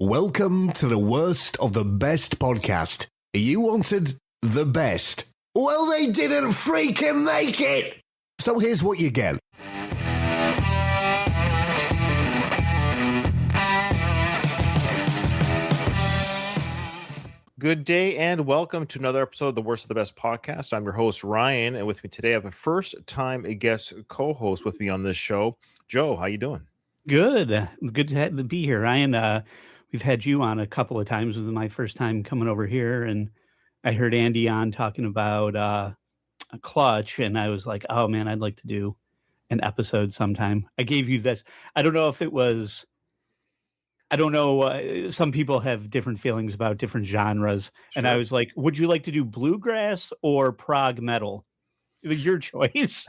Welcome to the worst of the best podcast. You wanted the best. Well, they didn't freaking make it! So here's what you get. Good day and welcome to another episode of the Worst of the Best podcast. I'm your host, Ryan, and with me today I have a first-time guest co-host with me on this show. Joe, how you doing? Good. Good to be here, Ryan. We've had you on a couple of times. This is my first time coming over here, and I heard Andy on talking about a clutch, and I was like, oh, man, I'd like to do an episode sometime. I gave you this. I don't know if it was... I don't know. Some people have different feelings about different genres. Sure. And I was like, would you like to do bluegrass or prog-metal? Your choice.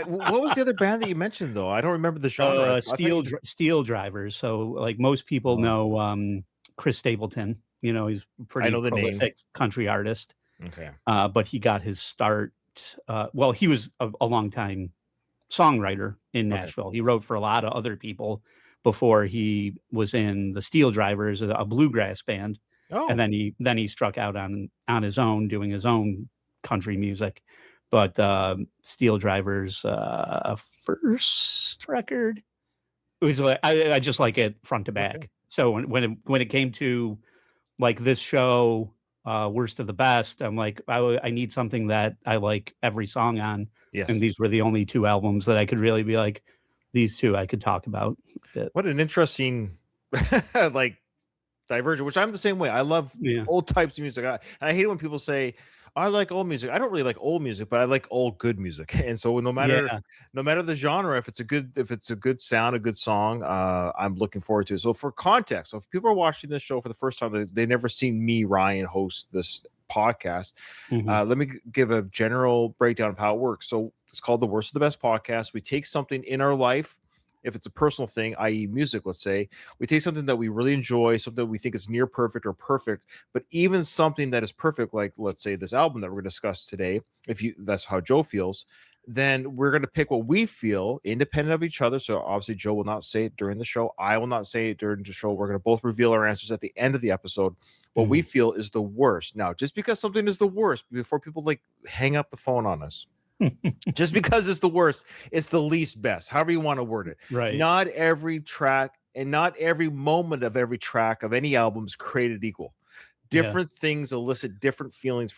What was the other band that you mentioned, though? I don't remember the genre. Steel Drivers. So, like, most people know Chris Stapleton. You know, he's a pretty prolific country artist. Okay. But he got his start. Well, he was a longtime songwriter in Nashville. Okay. He wrote for a lot of other people before he was in the Steel Drivers, a bluegrass band. Oh. And then he struck out on his own, doing his own country music. But Steel Drivers first record, it was like I just like it front to back. Okay. So when it came to like this show, Worst of the Best, I'm like I need something that I like every song on. Yes. And these were the only two albums that I could really be like, these two I could talk about. What an interesting like divergent, which I'm the same way. I love old types of music. I hate it when people say I like old music. I don't really like old music, but I like old good music. And so no matter the genre, if it's a good sound, a good song, I'm looking forward to it. So for context, so if people are watching this show for the first time, they've never seen me, Ryan, host this podcast. Let me give a general breakdown of how it works. So it's called the Worst of the Best podcast. We take something in our life, if it's a personal thing, i.e. music, let's say, we take something that we really enjoy, something that we think is near perfect or perfect, but even something that is perfect, like let's say this album that we're going to discuss today, that's how Joe feels, then we're going to pick what we feel independent of each other. So obviously Joe will not say it during the show. I will not say it during the show. We're going to both reveal our answers at the end of the episode. What we feel is the worst. Now, just because something is the worst, before people like hang up the phone on us, just because it's the worst, it's the least best, however you want to word it. Right. Not every track and not every moment of every track of any album is created equal. Different things elicit different feelings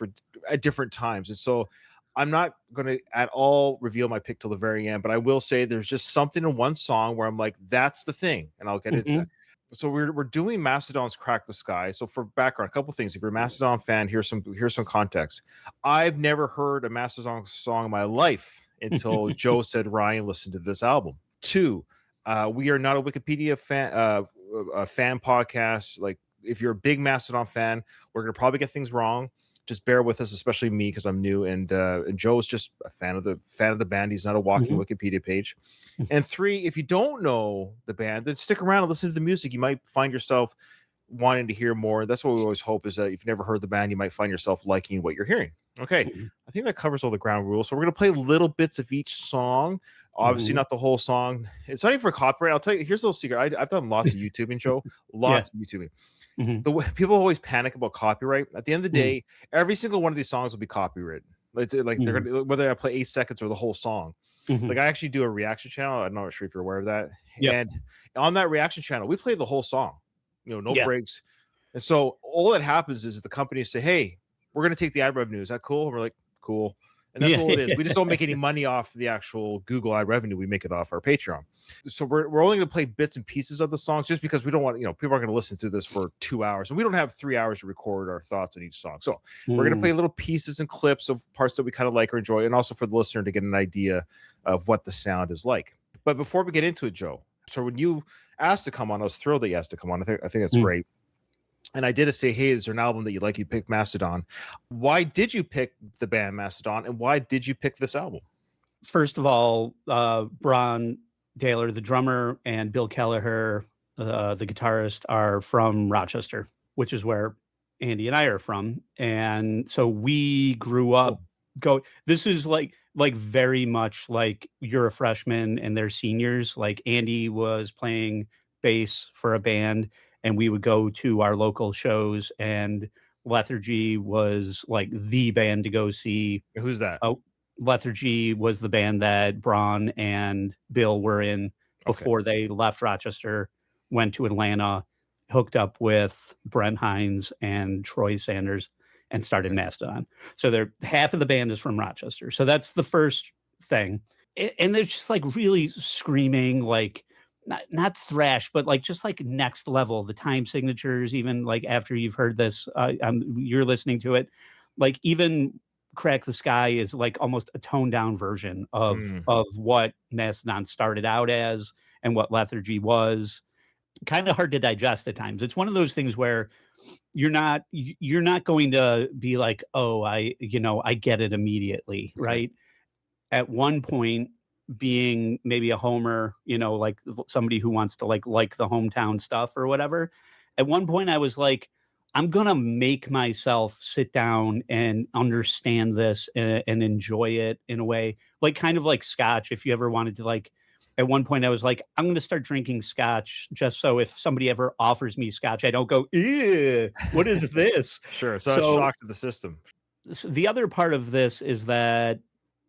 at different times. And so I'm not going to at all reveal my pick till the very end, but I will say there's just something in one song where I'm like, that's the thing. And I'll get into that. So we're doing Mastodon's Crack the Skye. So for background, a couple things. If you're a Mastodon fan, here's some context. I've never heard a Mastodon song in my life until Joe said, Ryan, listen to this album. 2, we are not a Wikipedia fan podcast. Like if you're a big Mastodon fan, we're gonna probably get things wrong. Just bear with us, especially me because I'm new, and Joe's just a fan of the band. He's not a walking Wikipedia page. And 3, if you don't know the band, then stick around and listen to the music. You might find yourself wanting to hear more. That's what we always hope, is that if you've never heard the band, you might find yourself liking what you're hearing. Okay, I think that covers all the ground rules. So we're gonna play little bits of each song. Obviously, not the whole song. It's not even for copyright. I'll tell you. Here's a little secret. I've done lots of YouTubing, Joe. Lots of YouTubing. The way people always panic about copyright. At the end of the day, every single one of these songs will be copywritten. Like they're gonna, whether I play 8 seconds or the whole song. Like I actually do a reaction channel. I'm not sure if you're aware of that. And on that reaction channel, we play the whole song. No breaks. And so all that happens is the companies say, "Hey, we're gonna take the ad revenue. Is that cool?" And we're like, "Cool." And that's all it is. We just don't make any money off the actual Google ad revenue. We make it off our Patreon. So we're only going to play bits and pieces of the songs just because we don't want, people are going to listen to this for 2 hours. And we don't have 3 hours to record our thoughts on each song. So we're going to play little pieces and clips of parts that we kind of like or enjoy. And also for the listener to get an idea of what the sound is like. But before we get into it, Joe, so when you asked to come on, I was thrilled that you asked to come on. I think that's great. And I did say, hey, is there an album that you like? You picked Mastodon. Why did you pick the band Mastodon? And why did you pick this album? First of all, Bron Taylor, the drummer, and Bill Kelleher, the guitarist, are from Rochester, which is where Andy and I are from. And so we grew up this is like very much like you're a freshman and they're seniors. Like Andy was playing bass for a band and we would go to our local shows, and Lethargy was like the band to go see. Who's that? Oh, Lethargy was the band that Braun and Bill were in before they left Rochester, went to Atlanta, hooked up with Brent Hinds and Troy Sanders, and started Mastodon. So they're half of the band is from Rochester. So that's the first thing. And they're just like really screaming, like not thrash, but like just like next level. The time signatures, even like after you've heard this, you're listening to it, like even Crack the Skye is like almost a toned down version of what Mastodon started out as and what Lethargy was. Kind of hard to digest at times. It's one of those things where you're not going to be like, oh, I get it immediately, right? At one point, being maybe a homer, like somebody who wants to like the hometown stuff or whatever. At one point, I was like, I'm gonna make myself sit down and understand this and enjoy it in a way, like kind of like scotch. If you ever wanted to like, at one point I was like, I'm going to start drinking scotch just so if somebody ever offers me scotch, I don't go, ew, what is this? Sure. So it's shock to the system. The other part of this is that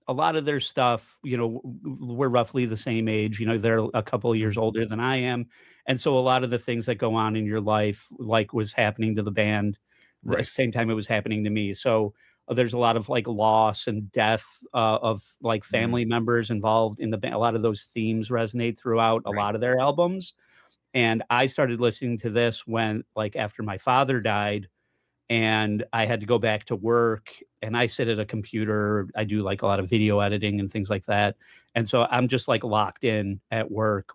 a lot of their stuff, we're roughly the same age, they're a couple of years older than I am. And so a lot of the things that go on in your life, like was happening to the band, at the same time it was happening to me. So there's a lot of like loss and death of like family members involved in the band. A lot of those themes resonate throughout a lot of their albums. And I started listening to this when like after my father died and I had to go back to work, and I sit at a computer. I do like a lot of video editing and things like that. And so I'm just like locked in at work,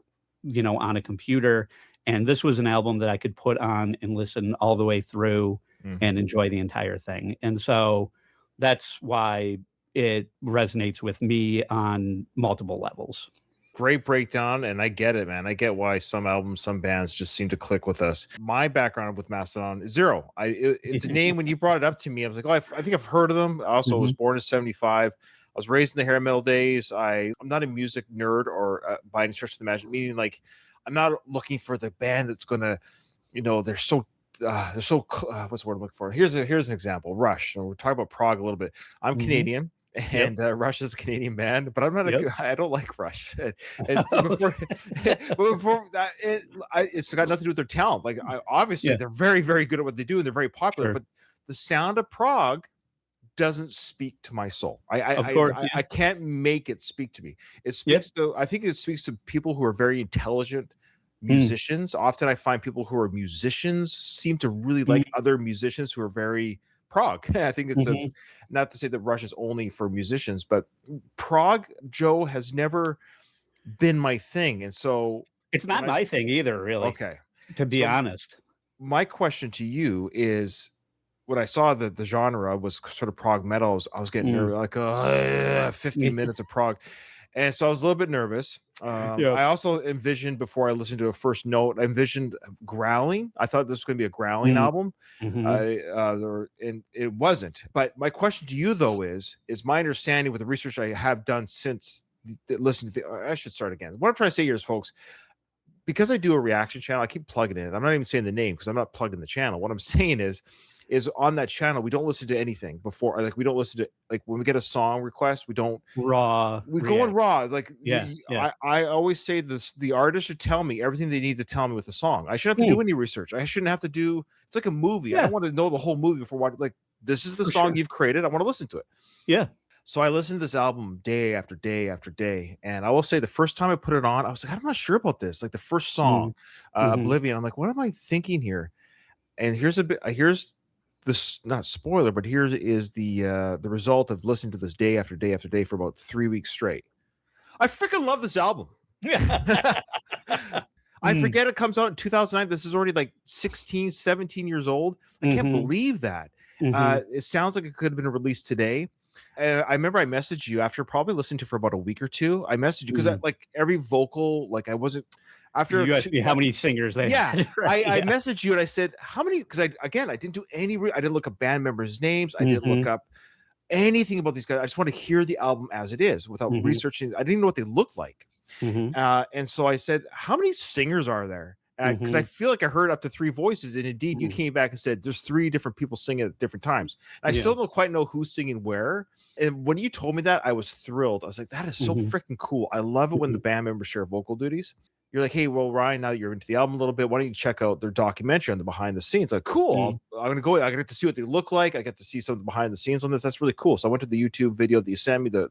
on a computer. And this was an album that I could put on and listen all the way through and enjoy the entire thing. And so that's why it resonates with me on multiple levels. Great breakdown, and I get it, man. I get why some albums, some bands just seem to click with us. My background with Mastodon is zero. It's a name when you brought it up to me, I was like, oh, I think I've heard of them. I also was born in 75. I was raised in the hair metal days. I'm not a music nerd or by any stretch of the imagination, meaning like I'm not looking for the band that's gonna, they're so what's the word I'm looking for? Here's an example. Rush. So we're talking about prog a little bit. I'm Canadian. And Rush is a Canadian band, but I'm not. I don't like Rush. And before that, it's got nothing to do with their talent. Like, obviously, they're very, very good at what they do, and they're very popular. But the sound of prog doesn't speak to my soul. I can't make it speak to me. It speaks to. I think it speaks to people who are very intelligent musicians. Often, I find people who are musicians seem to really like other musicians who are very prog. I think it's not to say that Rush is only for musicians, but prog, Joe, has never been my thing. And so it's not my thing either, really. Okay. To be honest. My question to you is, when I saw that the genre was sort of prog metal, I was getting nervous, like 15 minutes of prog. And so I was a little bit nervous. I also envisioned, before I listened to a first note, I envisioned growling. I thought this was going to be a growling album. And it wasn't. But my question to you, though, is my understanding with the research I have done since listening to I should start again. What I'm trying to say here is, folks, because I do a reaction channel, I keep plugging it in. I'm not even saying the name because I'm not plugging the channel. What I'm saying is on that channel, we don't listen to anything before. Like, we don't listen to, like, when we get a song request, we don't raw. We go in raw. Like, I always say this: the artist should tell me everything they need to tell me with the song. I shouldn't have to do any research. I shouldn't have to do. It's like a movie. I don't want to know the whole movie before watching. Like, this is the song you've created. I want to listen to it. Yeah. So I listened to this album day after day after day, and I will say the first time I put it on, I was like, I'm not sure about this. Like, the first song, Oblivion. I'm like, what am I thinking here? And here's this, not spoiler, but here is the result of listening to this day after day after day for about 3 weeks straight. I freaking love this album. I forget it comes out in 2009. This is already like 16, 17 years old. I can't believe that. It sounds like it could have been released today. I remember I messaged you after probably listening to it for about a week or two. I messaged you because like every vocal, like I wasn't. After you asked me how many singers they had. I messaged you and I said, how many? Because I didn't do any. I didn't look up band members' names. I didn't look up anything about these guys. I just want to hear the album as it is without researching. I didn't even know what they looked like. And so I said, how many singers are there? because I feel like I heard up to 3 voices, and indeed you came back and said there's 3 different people singing at different times. And I still don't quite know who's singing where. And when you told me that, I was thrilled. I was like, that is so freaking cool. I love it when the band members share vocal duties. You're like, hey, well, Ryan, now that you're into the album a little bit, why don't you check out their documentary on the behind the scenes? Like, cool. I'm gonna go. I get to see what they look like. I get to see some of the behind the scenes on this. That's really cool. So I went to the YouTube video that you sent me, the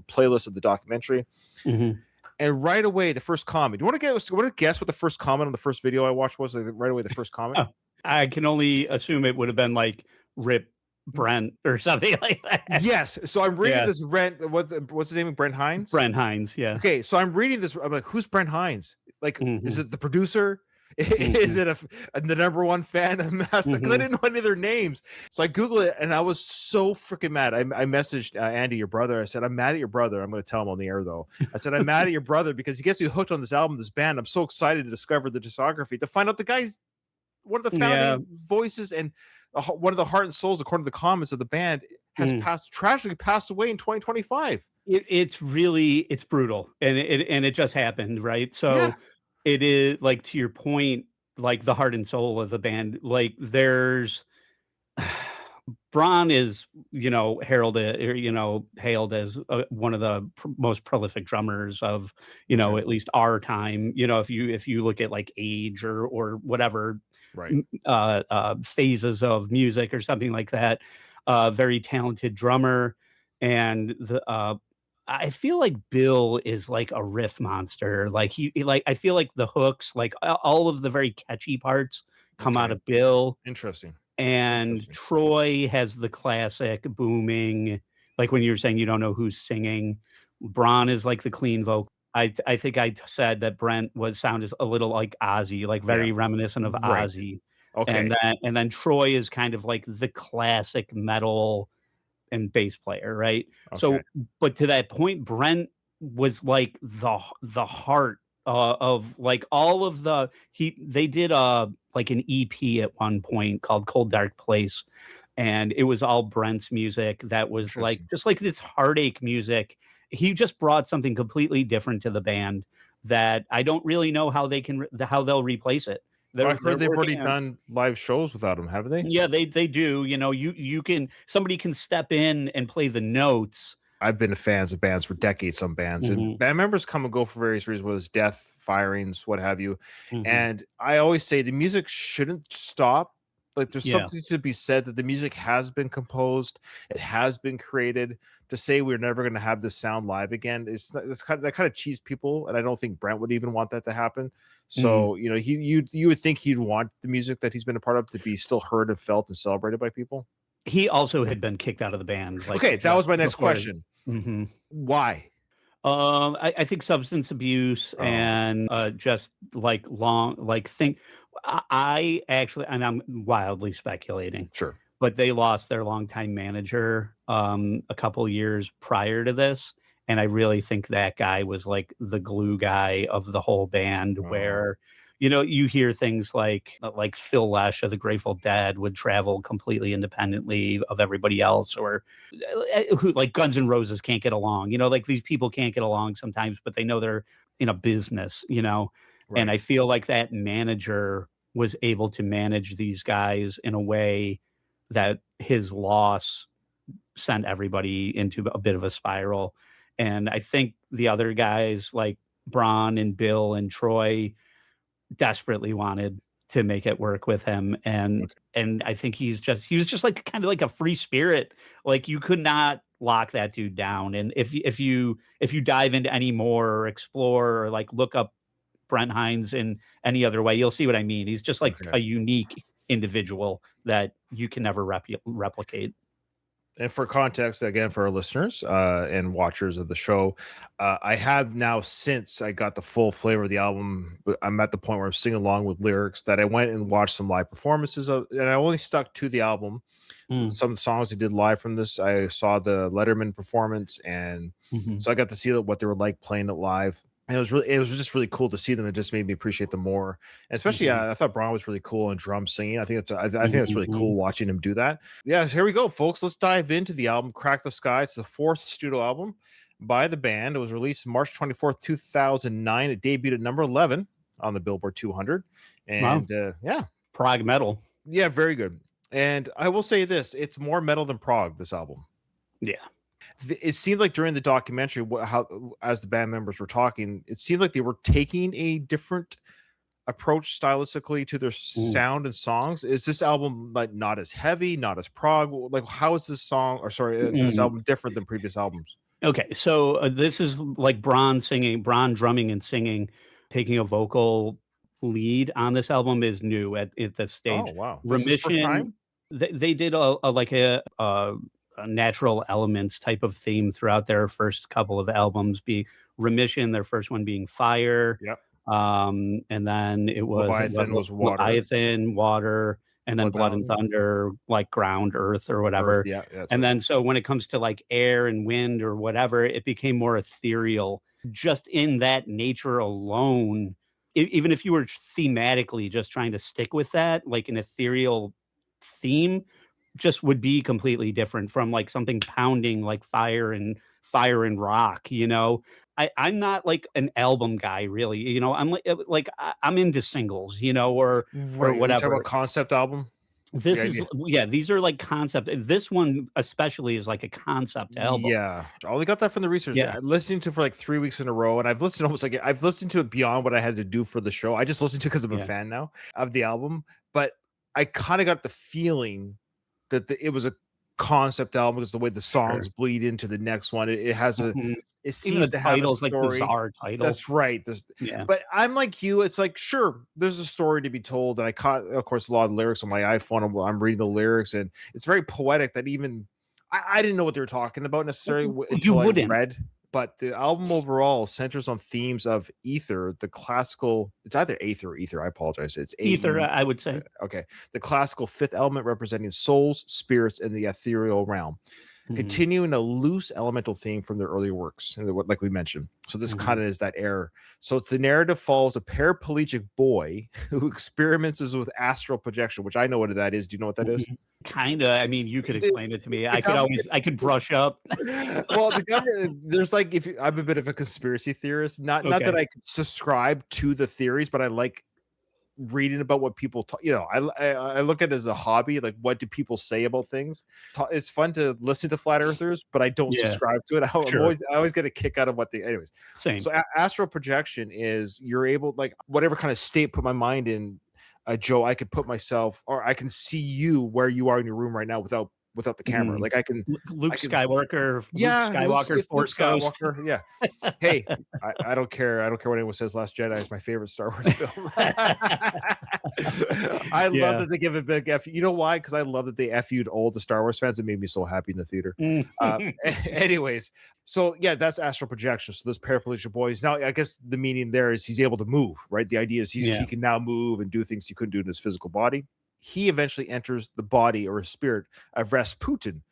playlist of the documentary. And right away, the first comment. Do you want to guess what the first comment on the first video I watched was? Like, right away, the first comment. Oh, I can only assume it would have been like "Rip Brent" or something like that. Yes. So I'm reading this Brent. What's his name? Brent Hinds. Brent Hinds. Yeah. Okay. So I'm reading this. I'm like, who's Brent Hinds? Like, is it the producer? Is it the number one fan of Mastodon? Because I didn't know any of their names. So I Googled it, and I was so freaking mad. I messaged Andy, your brother. I said, I'm mad at your brother. I'm going to tell him on the air, though. I said, I'm mad at your brother because he gets you hooked on this album, this band. I'm so excited to discover the discography, to find out the guy's one of the founding voices and one of the heart and souls, according to the comments of the band, has tragically passed away in 2025. It's brutal, and it just happened, right? So it is, like, to your point, like the heart and soul of the band. Like, there's Braun is, hailed as one of the most prolific drummers of, at least our time. If you look at like age or whatever, phases of music or something like that, very talented drummer. And I feel like Bill is like a riff monster. Like I feel like the hooks, like all of the very catchy parts come out of Bill. Interesting. And Troy has the classic booming, like when you were saying you don't know who's singing. Braun is like the clean vocal. I think I said that Brent sound a little like Ozzy, like very reminiscent of Ozzy. Okay. And then Troy is kind of like the classic metal and bass player, right? Okay. So, but to that point, Brent was like the heart of like all of they did like an EP at one point called Cold Dark Place, and it was all Brent's music that was like just like this heartache music. He just brought something completely different to the band that I don't really know how they'll replace it. I've heard they've already done live shows without him, haven't they? Yeah, they do. Somebody can step in and play the notes. I've been fans of bands for decades, some bands, and band members come and go for various reasons, whether it's death, firings, what have you. And I always say the music shouldn't stop. Like, there's something to be said that the music has been composed, it has been created. To say we're never going to have this sound live again, that kind of cheese people, and I don't think Brent would even want that to happen. So you would think he'd want the music that he's been a part of to be still heard and felt and celebrated by people. He also had been kicked out of the band. Like, okay, that was my next question. Why? I think substance abuse and just like I actually, and I'm wildly speculating, but they lost their longtime manager a couple years prior to this, and I really think that guy was like the glue guy of the whole band. Where you hear things like Phil Lesh of the Grateful Dead would travel completely independently of everybody else, or who, like, Guns N' Roses can't get along. Like, these people can't get along sometimes, but they know they're in a business. And I feel like that manager was able to manage these guys in a way that his loss sent everybody into a bit of a spiral. And I think the other guys like Braun and Bill and Troy desperately wanted to make it work with him. And I think he was just like kind of like a free spirit. Like, you could not lock that dude down. And if you dive into any more or explore or like look up Brent Hinds in any other way, you'll see what I mean. He's just like a unique individual that you can never replicate. And for context, again, for our listeners and watchers of the show, I have now, since I got the full flavor of the album, I'm at the point where I'm singing along with lyrics, that I went and watched some live performances of, and I only stuck to the album. Some songs they did live from this. I saw the Letterman performance, and so I got to see what they were like playing it live. And it was just really cool to see them. It just made me appreciate them more. And especially, I thought Braun was really cool in drum singing. I think that's really cool watching him do that. Yeah, so here we go, folks. Let's dive into the album Crack the Skye. It's the 4th studio album by the band. It was released March 24th, 2009. It debuted at number 11 on the Billboard 200. Wow. And yeah, Prog-metal. yeah, very good. And I will say this: it's more metal than prog. This album. Yeah. It seemed like during the documentary, how as the band members were talking, it seemed like they were taking a different approach stylistically to their sound and songs. Is this album like not as heavy, not as prog? Like, how is this song, or sorry, this album different than previous albums? Okay, so this is like Braun drumming and singing, taking a vocal lead on this album is new at this Oh stage. wow, this is his first Remission, time. they did a natural elements type of theme throughout their first couple of albums. Be Remission, their first one being fire, Yep. and then it was Leviathan was water. Leviathan, water, and then Blood and Thunder, like ground, earth, or whatever. Yeah, that's And right. then so when it comes to like air and wind or whatever, it became more ethereal. Just in that nature alone, even if you were thematically just trying to stick with that, like an ethereal theme, just would be completely different from like something pounding like fire and rock, you know. I'm not like an album guy really, you know. I'm I'm into singles, you know, or Right. We talk whatever. about concept album. This The is idea. yeah, these are like concept. This one especially is like a concept album. Yeah, I only got that from the research. Yeah. I listening to it for like 3 weeks in a row, and I've listened almost like I've listened to it beyond what I had to do for the show. I just listened to it because I'm a Yeah. fan now of the album, but I kind of got the feeling that it was a concept album because the way the songs Sure. bleed into the next one, it has a Mhm. it Even seems the to have a title's like the story. Czar title. That's right. Yeah. But I'm like you. It's like, sure, there's a story to be told, and I caught, of course, a lot of lyrics on my iPhone. I'm reading the lyrics, and it's very poetic. That even I didn't know what they were talking about necessarily You until I wouldn't. read. But the album overall centers on themes of ether, the classical. It's either aether or ether. I apologize. It's Ether, AE. I would say. Okay, the classical fifth element representing souls, spirits, and the ethereal realm, Mhm. continuing a loose elemental theme from their earlier works, like we mentioned. So this kind of is that error. So it's the narrative follows a paraplegic boy who experiments with astral projection, which I know what that is. Do you know what that is? Kinda. I mean, you could The- explain it to me. the I could brush up. Well, the government, there's like, if you, I'm a bit of a conspiracy theorist, not that Okay. I subscribe to the theories, but I like reading about what people talk. I look at it as a hobby. Like, what do people say about things? It's fun to listen to flat earthers, but I don't Yeah. subscribe to it. Sure. I always get a kick out of what they, anyways. Same. So astral projection is you're able, like, whatever kind of state put my mind in, Joe, I could put myself, or I can see you where you are in your room right now without the camera. Mhm. Like, I can, Luke I can Skywalker, yeah, Luke it's Luke Force Ghost. Skywalker. Yeah. Hey, I don't care. I don't care what anyone says. Last Jedi is my favorite Star Wars film. I love Yeah. that they give a big F. You know why? Because I love that they FU'd all the Star Wars fans. It made me so happy in the theater. Anyways, so yeah, that's astral projection. So those paraplegic boys. Now, I guess the meaning there is he's able to move, right? The idea is he can now move and do things he couldn't do in his physical body. He eventually enters the body or a spirit of Rasputin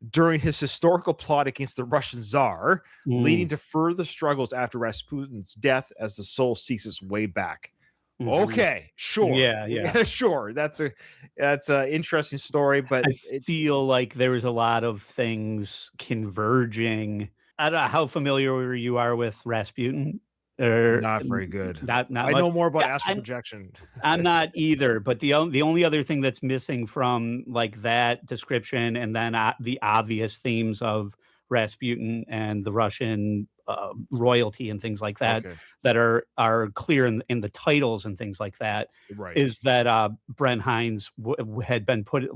during his historical plot against the Russian Czar, leading to further struggles after Rasputin's death as the soul seeks its way back. Okay, sure. Yeah. Sure. That's an interesting story, but I feel like there was a lot of things converging. I don't know how familiar you are with Rasputin. Or not very good. Not I much. know more about Yeah, astral projection. I'm not either, but the only other thing that's missing from like that description and then the obvious themes of Rasputin and the Russian royalty and things like that Okay. that are clear in the titles and things like that Right. is that Brent Hinds had been put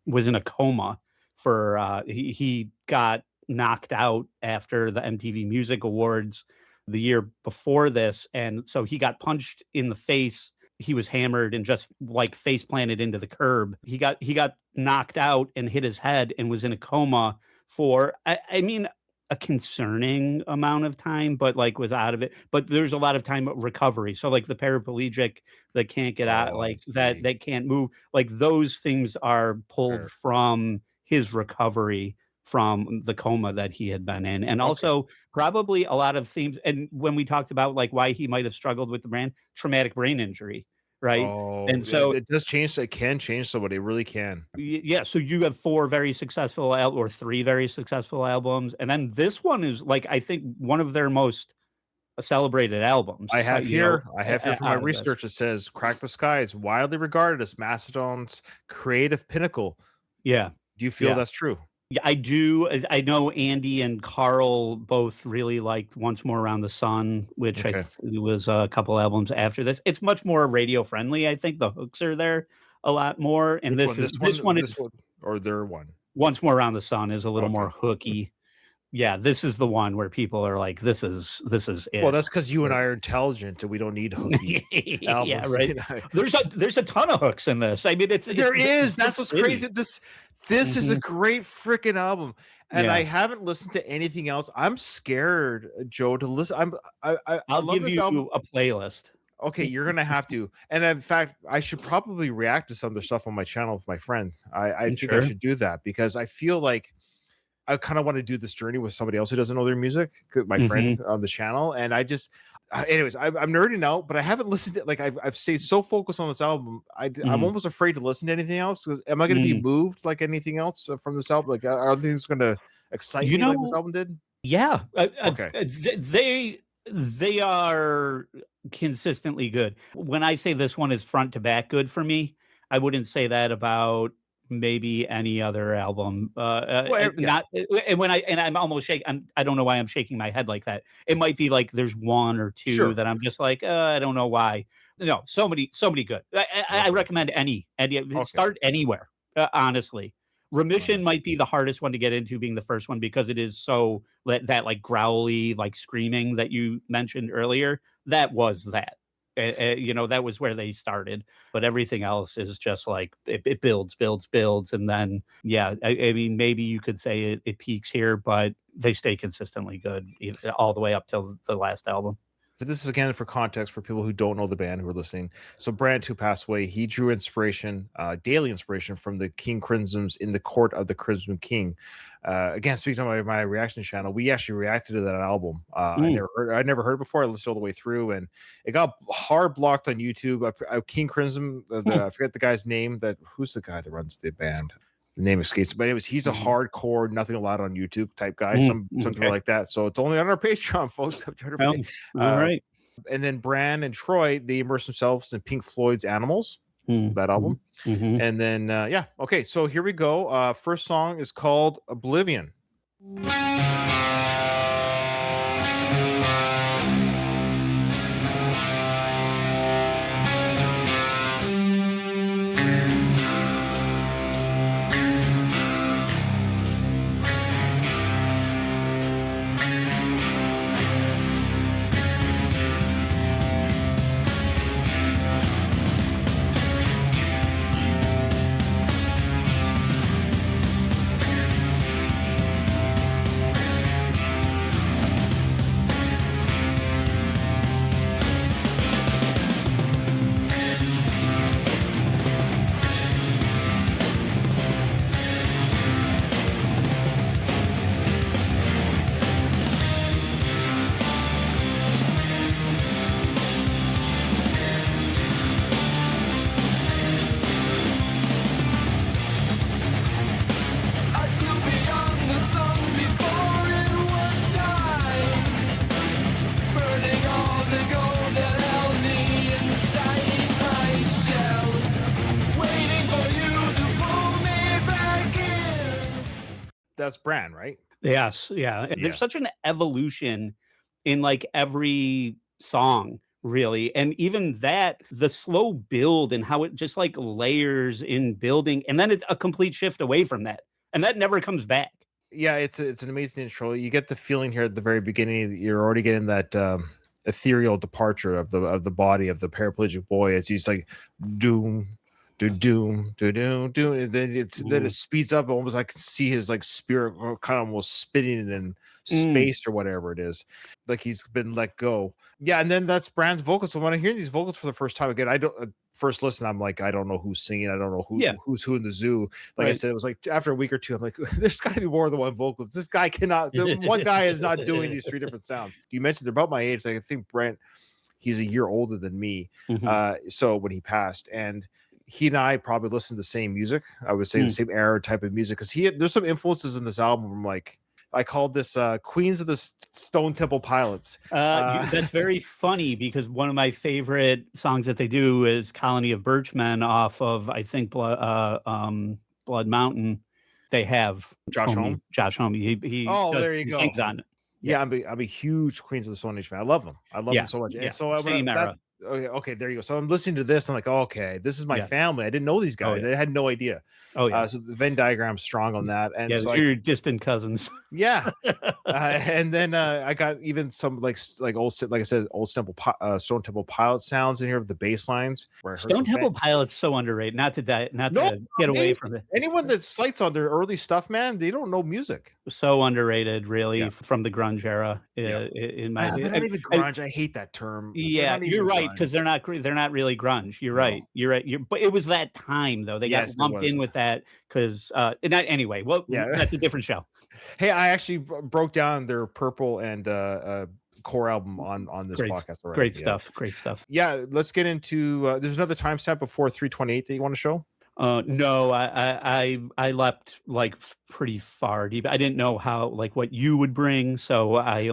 was in a coma for he got knocked out after the MTV Music Awards the year before this, and so he got punched in the face. He was hammered and just like face planted into the curb. He got knocked out and hit his head and was in a coma for I mean a concerning amount of time, but like was out of it. But there's a lot of time recovery. So like the paraplegic that can't get out, like that can't move, like those things are pulled from his recovery from the coma that he had been in. And also probably a lot of themes. And when we talked about like why he might have struggled with the traumatic brain injury, right? And so it does change. It can change somebody. It really can. yeah, so you have 4 very successful or 3 very successful albums, and then this one is like I think one of their most celebrated albums. I have here for my out of this. research. It says Crack the Skye is widely regarded as Mastodon's creative pinnacle. Yeah. Do you feel Yeah. that's true? Yeah, I do. I know Andy and Carl both really liked Once More Around the Sun, which Okay. was a couple albums after this. It's much more radio friendly. I think the hooks are there a lot more. And Which this one or their one? Once More Around the Sun is a little Okay. more hooky. Yeah, this is the one where people are like, this is it. Well, that's because you and I are intelligent and we don't need hooky albums. Yeah, right. There's a ton of hooks in this. I mean, There is. That's what's crazy. This is a Mhm. great freaking album, and Yeah. I haven't listened to anything else. I'm scared, Joe, to listen. I I'll love give this you album. a playlist. Okay, you're gonna have to. And in fact, I should probably react to some of the stuff on my channel with my friend. I think I Sure. should do that because I feel like I kind of want to do this journey with somebody else who doesn't know their music, my friend on the channel. And I just, anyways, I'm nerding out, but I haven't listened to, like, I've stayed so focused on this album. I'm almost afraid to listen to anything else. Am I going to be moved like anything else from this album? Like, are things going to excite me like this album did? Yeah. Okay. They are consistently good. When I say this one is front to back good for me, I wouldn't say that about maybe any other album. Not and when I'm almost shaking. I don't know why I'm shaking my head like that. It might be like there's one or two that I'm just like I don't know why. No, so many good. I recommend any start anywhere. Honestly, Remission might be the hardest one to get into, being the first one, because it is so that like growly, like screaming that you mentioned earlier. That was that. That was where they started, but everything else is just like it builds, and then I mean, maybe you could say it peaks here, but they stay consistently good all the way up till the last album. But this is again for context for people who don't know the band who are listening. So Brent, who passed away, he drew inspiration, daily inspiration, from the King Crimson's In the Court of the Crimson King. Again, speaking of my reaction channel, we actually reacted to that album. I never heard it before. I listened all the way through, and it got hard blocked on YouTube. King Crimson, I forget the guy's name. Who's the guy that runs the band? The name escapes, but anyways, he's a hardcore, nothing allowed on YouTube type guy. Something like that. So it's only on our Patreon, folks. All right. And then Bran and Troy, they immerse themselves in Pink Floyd's Animals, that album. And then okay, so here we go. First song is called Oblivion. That's Bran, right? Yes, yeah. There's such an evolution in like every song, really. And even that, the slow build and how it just like layers in building, and then it's a complete shift away from that. And that never comes back. Yeah, it's an amazing intro. You get the feeling here at the very beginning that you're already getting that ethereal departure of the body of the paraplegic boy as he's like doom, doom, doom, doom, and then it speeds up. Almost I can see his like spirit kind of almost spinning in space or whatever it is, like he's been let go. Yeah, and then that's Bran's vocals. So when I hear these vocals for the first time again, I don't first listen. I'm like, I don't know who's singing. I don't know who's who in the zoo. Like I said, it was like after a week or two, I'm like, there's got to be more than one vocals. This guy cannot. One guy is not doing these three different sounds. You mentioned they're about my age. Like I think Brent, he's a year older than me. So when he passed, and he and I probably listened to the same music. I would say the same era type of music, because there's some influences in this album from like I called this Queens of the Stone Temple Pilots. That's very funny because one of my favorite songs that they do is Colony of Birchmen off of, I think, Blood Mountain. They have Josh Homme. Josh Homme. He there you go. Sings on it. Yeah, I'm a huge Queens of the Stone Age fan. I love them. I love them so much. And so same era. Okay, there you go. So I'm listening to this. I'm like, okay, this is my family. I didn't know these guys. I had no idea. So the Venn diagram's strong on that. And so you're distant cousins. Yeah. And then I got even some like old, like I said, old Stone Temple Pilot sounds in here of the bass lines. Stone Temple Pilot's so underrated. Not to get away from it. Anyone that cites on their early stuff, man, they don't know music. So underrated, really, from the grunge era. In my they're not even grunge. I hate that term. Yeah, you're right, because they're not really grunge. You're right. But it was that time though. They got lumped in with that because anyway. Well, that's a different show. Hey, I actually broke down their Purple and core album on this podcast already. Great stuff. Yeah, let's get into. There's another timestamp before 3:28 that you want to show. No, I leapt like pretty far deep. I didn't know how what you would bring, so I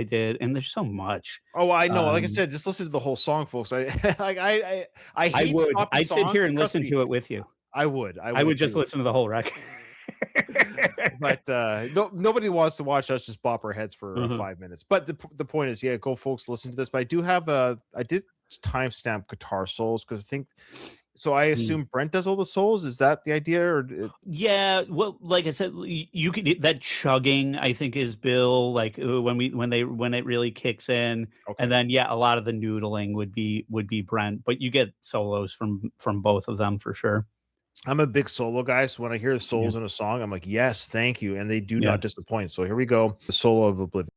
did, and there's so much. Oh, I know. Like I said, just listen to the whole song, folks. I hate I'd sit here and listen to it with you. I would just listen to the whole record. But nobody wants to watch us just bop our heads for 5 minutes. But the point is, go folks, listen to this. But I do have I did timestamp guitar solos because I think. So I assume Brent does all the solos. Is that the idea? Or yeah, well, like I said, you could that chugging. I think is Bill. Like when it really kicks in, and then a lot of the noodling would be Brent. But you get solos from both of them for sure. I'm a big solo guy, so when I hear the solos in a song, I'm like, yes, thank you, and they do not disappoint. So here we go, the solo of Oblivion.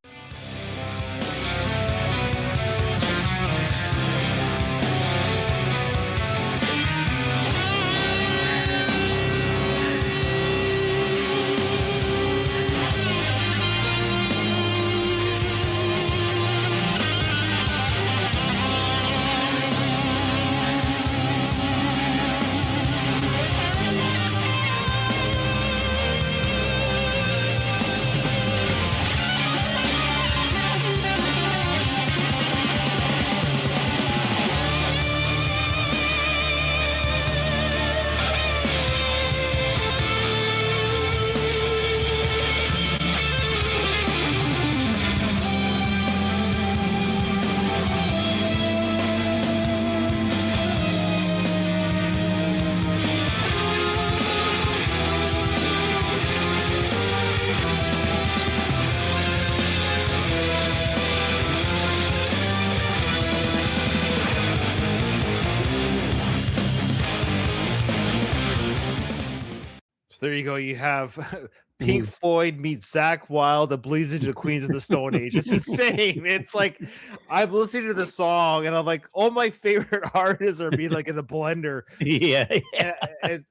There you go. You have Pink Floyd meets Zakk Wylde that bleeds into the Queens of the Stone Age. It's insane. It's like I'm listening to the song and I'm like, all my favorite artists are being like in the blender. And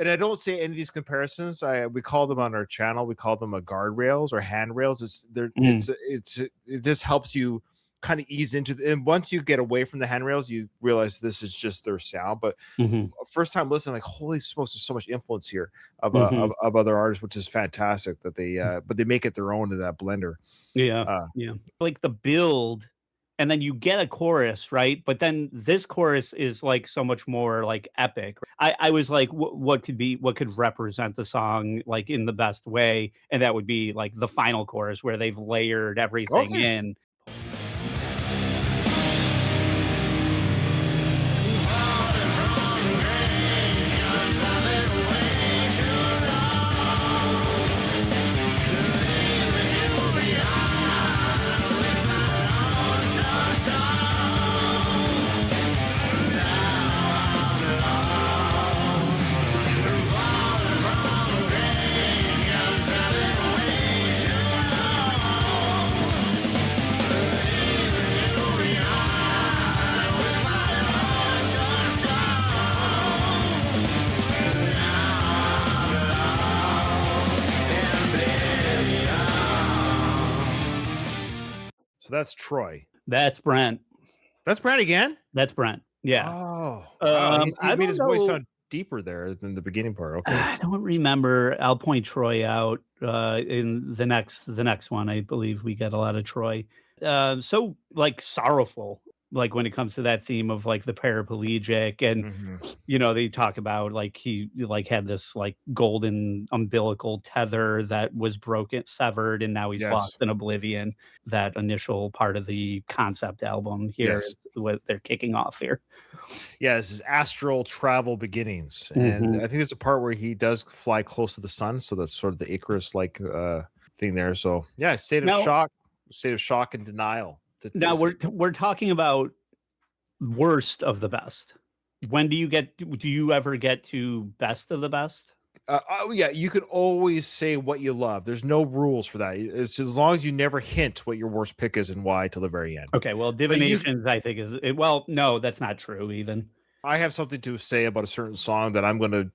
I don't say any of these comparisons. We call them on our channel. We call them guardrails or handrails. This helps you kind of ease into and once you get away from the handrails, you realize this is just their sound. But first time listening, like, holy smokes, there's so much influence here of other artists, which is fantastic that they but they make it their own in that blender. Like the build, and then you get a chorus, right? But then this chorus is like so much more like epic. I was like, what could represent the song like in the best way? And that would be like the final chorus where they've layered everything in. So that's Troy. That's Brent. That's Brent again? That's Brent. Yeah. Oh. Wow. He made his voice sound deeper there than the beginning part. Okay. I don't remember. I'll point Troy out. in the next one. I believe we get a lot of Troy. So like sorrowful, like when it comes to that theme of like the paraplegic, and they talk about like he like had this like golden umbilical tether that was severed, and now he's lost in oblivion. That initial part of the concept album here is what they're kicking off here. Yeah, this is astral travel beginnings, and I think there's a part where he does fly close to the sun, so that's sort of the Icarus like thing there. So yeah, state of shock and denial. Now we're talking about worst of the best. When do you ever get to best of the best? Yeah, you can always say what you love. There's no rules for that. It's as long as you never hint what your worst pick is and why till the very end. Okay, well, Divinations, I think no, that's not true even. I have something to say about a certain song that I'm going to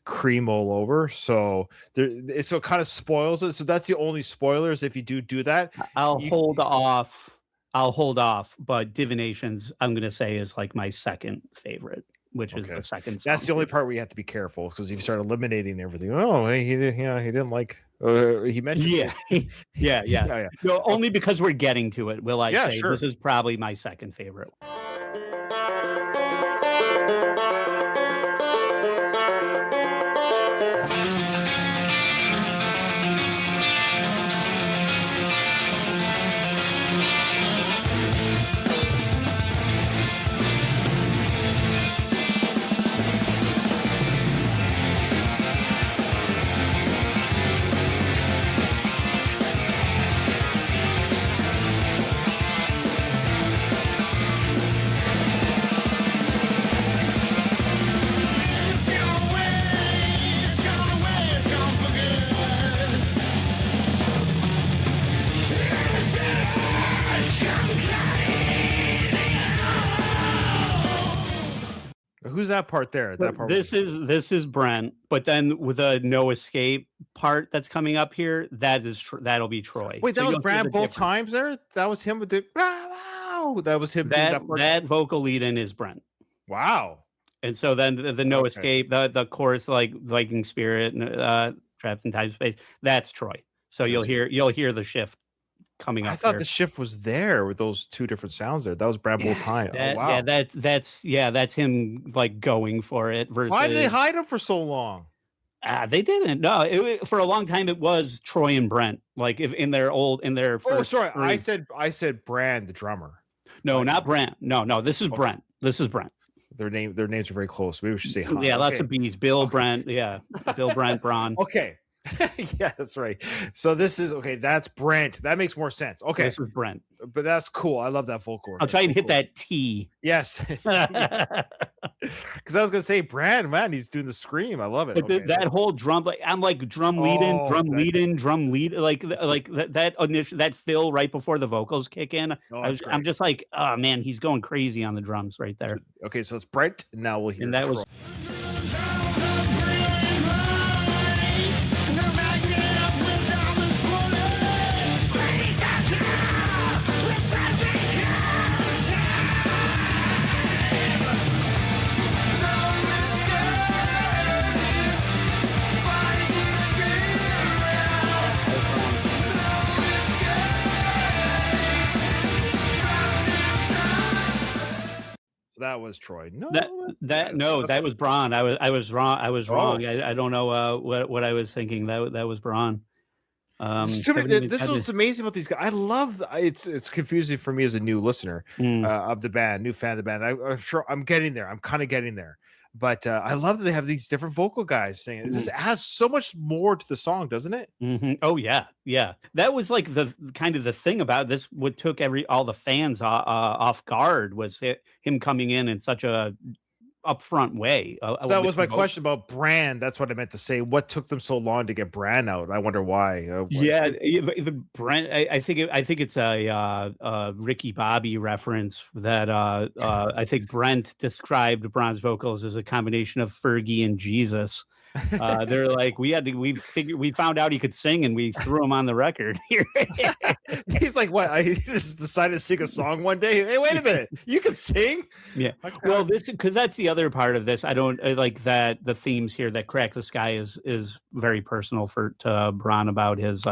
cream all over. So it kind of spoils it. So that's the only spoilers. If you do that, I'll hold off. But Divinations, I'm going to say, is like my second favorite, which is the second song. That's the only part where you have to be careful, because if you start eliminating everything, he didn't like. He mentioned. Yeah. No, only because we're getting to it. Will I say sure. This is probably my second favorite. Who's that part there? That part. This is Brent, but then with a no escape part that's coming up here, that'll be Troy. Wait, that was Brent both times there? That was him with the wow. That was him. That vocal lead in is Brent. Wow. And so then the no escape, the chorus like Viking spirit, trapped in time space. That's Troy. So you'll hear the shift coming up. I thought the shift was there with those two different sounds there. That was Brad both time. Wow. Yeah, that's him like going for it. Versus, why did they hide him for so long? They didn't. No, for a long time it was Troy and Brent. Like if in their first. Oh, sorry, I said Brand, the drummer. No, not Brent. No, this is Brent. This is Brent. Their names are very close. Maybe we should say yeah, lots of B's. Bill, Brent. Yeah, Bill, Brent, Braun. Okay. Yeah, that's right. So this is that's Brent. That makes more sense. Okay, this is Brent, but that's cool. I love that vocal. I'll try and hit that T. Yes, because I was gonna say Brent, man, he's doing the scream. I love it. But that whole drum, like I'm like drum lead like that initial that fill right before the vocals kick in. I'm just like, oh man, he's going crazy on the drums right there. Okay, so it's Brent. And now we'll hear. And that Troy. was. So that was Troy. No, that was Braun. I was wrong. I don't know what I was thinking. That was Braun. This is what's amazing about these guys. I love it's confusing for me as a new listener of the band, new fan of the band. I'm sure I'm getting there. I'm kind of getting there. But I love that they have these different vocal guys singing. This adds so much more to the song, doesn't it? Oh yeah. That was like the kind of the thing about this. What took all the fans off guard was him coming in such a upfront way. So that was my question about Brand. That's what I meant to say. What took them so long to get Brand out? I wonder why. Brand. I think it's a Ricky Bobby reference that I think Brent described Braun's vocals as a combination of Fergie and Jesus. They're like, we found out he could sing, and we threw him on the record here. He's like, what? I just decided to sing a song one day. Hey, wait a minute, you can sing? Yeah. Like, Well, because that's the other part of this. I don't like that the themes here that Crack the Skye is very personal to Bron about his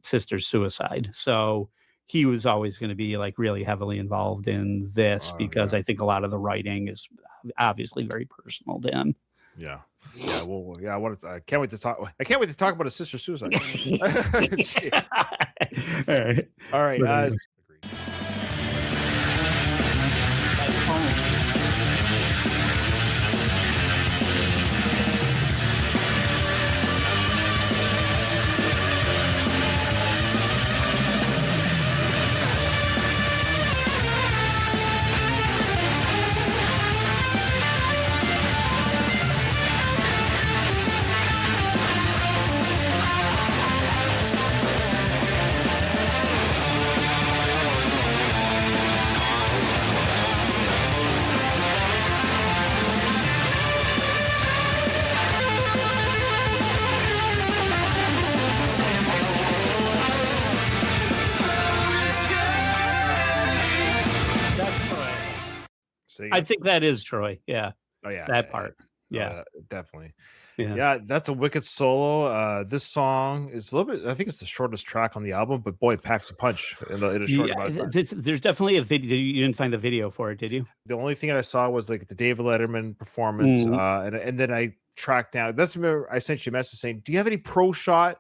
sister's suicide. So he was always going to be like really heavily involved in this because I think a lot of the writing is obviously very personal to him. Yeah. Well, yeah. I can't wait to talk. I can't wait to talk about his sister's suicide. All right. Agreed. I think that is Troy. Yeah. Oh yeah. That part. Yeah. Definitely. Yeah. That's a wicked solo. This song is a little bit, I think it's the shortest track on the album, but boy, it packs a punch in a short amount of time. There's definitely a video. You didn't find the video for it, did you? The only thing I saw was like the David Letterman performance. And then I tracked down, I sent you a message saying, do you have any pro shot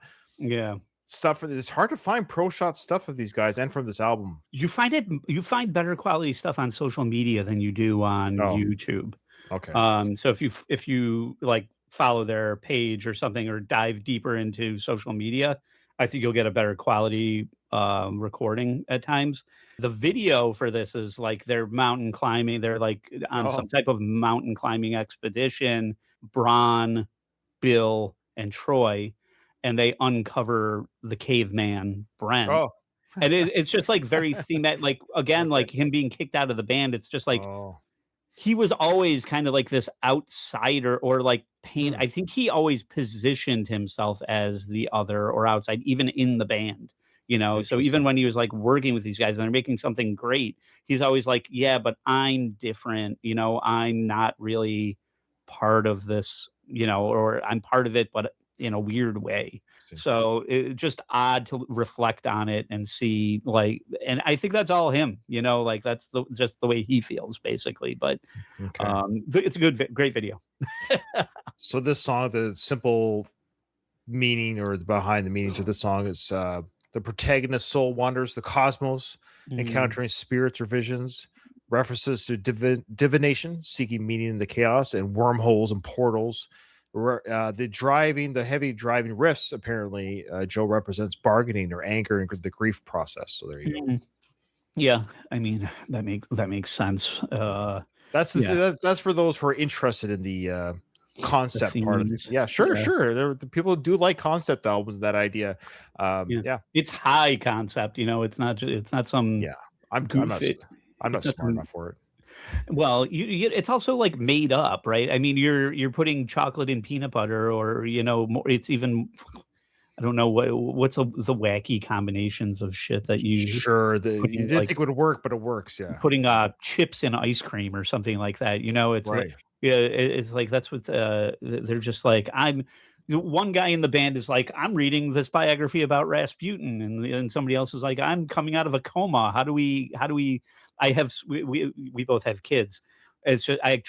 stuff? It's hard to find pro shot stuff of these guys and from this album. You find better quality stuff on social media than you do on YouTube. Okay. So if you like follow their page or something or dive deeper into social media, I think you'll get a better quality recording at times. The video for this is like they're mountain climbing. They're like on some type of mountain climbing expedition, Bron, Bill, and Troy, and they uncover the caveman, Brent. Oh. And it's just like very thematic, like again, like him being kicked out of the band. It's just like he was always kind of like this outsider or like pain. I think he always positioned himself as the other or outside, even in the band, you know? So even when he was like working with these guys and they're making something great, he's always like, yeah, but I'm different, you know, I'm not really part of this, you know, or I'm part of it, but in a weird way. So it's just odd to reflect on it and see like, and I think that's all him, you know, like that's just the way he feels basically. But it's a great video. So this song, the simple meaning or behind the meanings of this song is the protagonist's soul wanders the cosmos, encountering spirits or visions, references to divination, seeking meaning in the chaos, and wormholes and portals. The heavy driving riffs, apparently Joe represents bargaining or anger because the grief process. So there you go. Yeah, I mean that makes sense. That's for those who are interested in the concept part of it. Yeah, sure. The people do like concept albums. That idea. It's high concept. You know, it's not some. Yeah, I'm not smart enough for it. Well, it's also like made up, right? I mean, you're putting chocolate in peanut butter, or you know, more, it's even I don't know what's the wacky combinations of shit that you you didn't think would work, but it works. Yeah, putting chips in ice cream or something like that. You know, it's right. Like it's like that's what they're just like. One guy in the band is like, I'm reading this biography about Rasputin, and somebody else is like, I'm coming out of a coma. How do we? We both have kids. It's just, I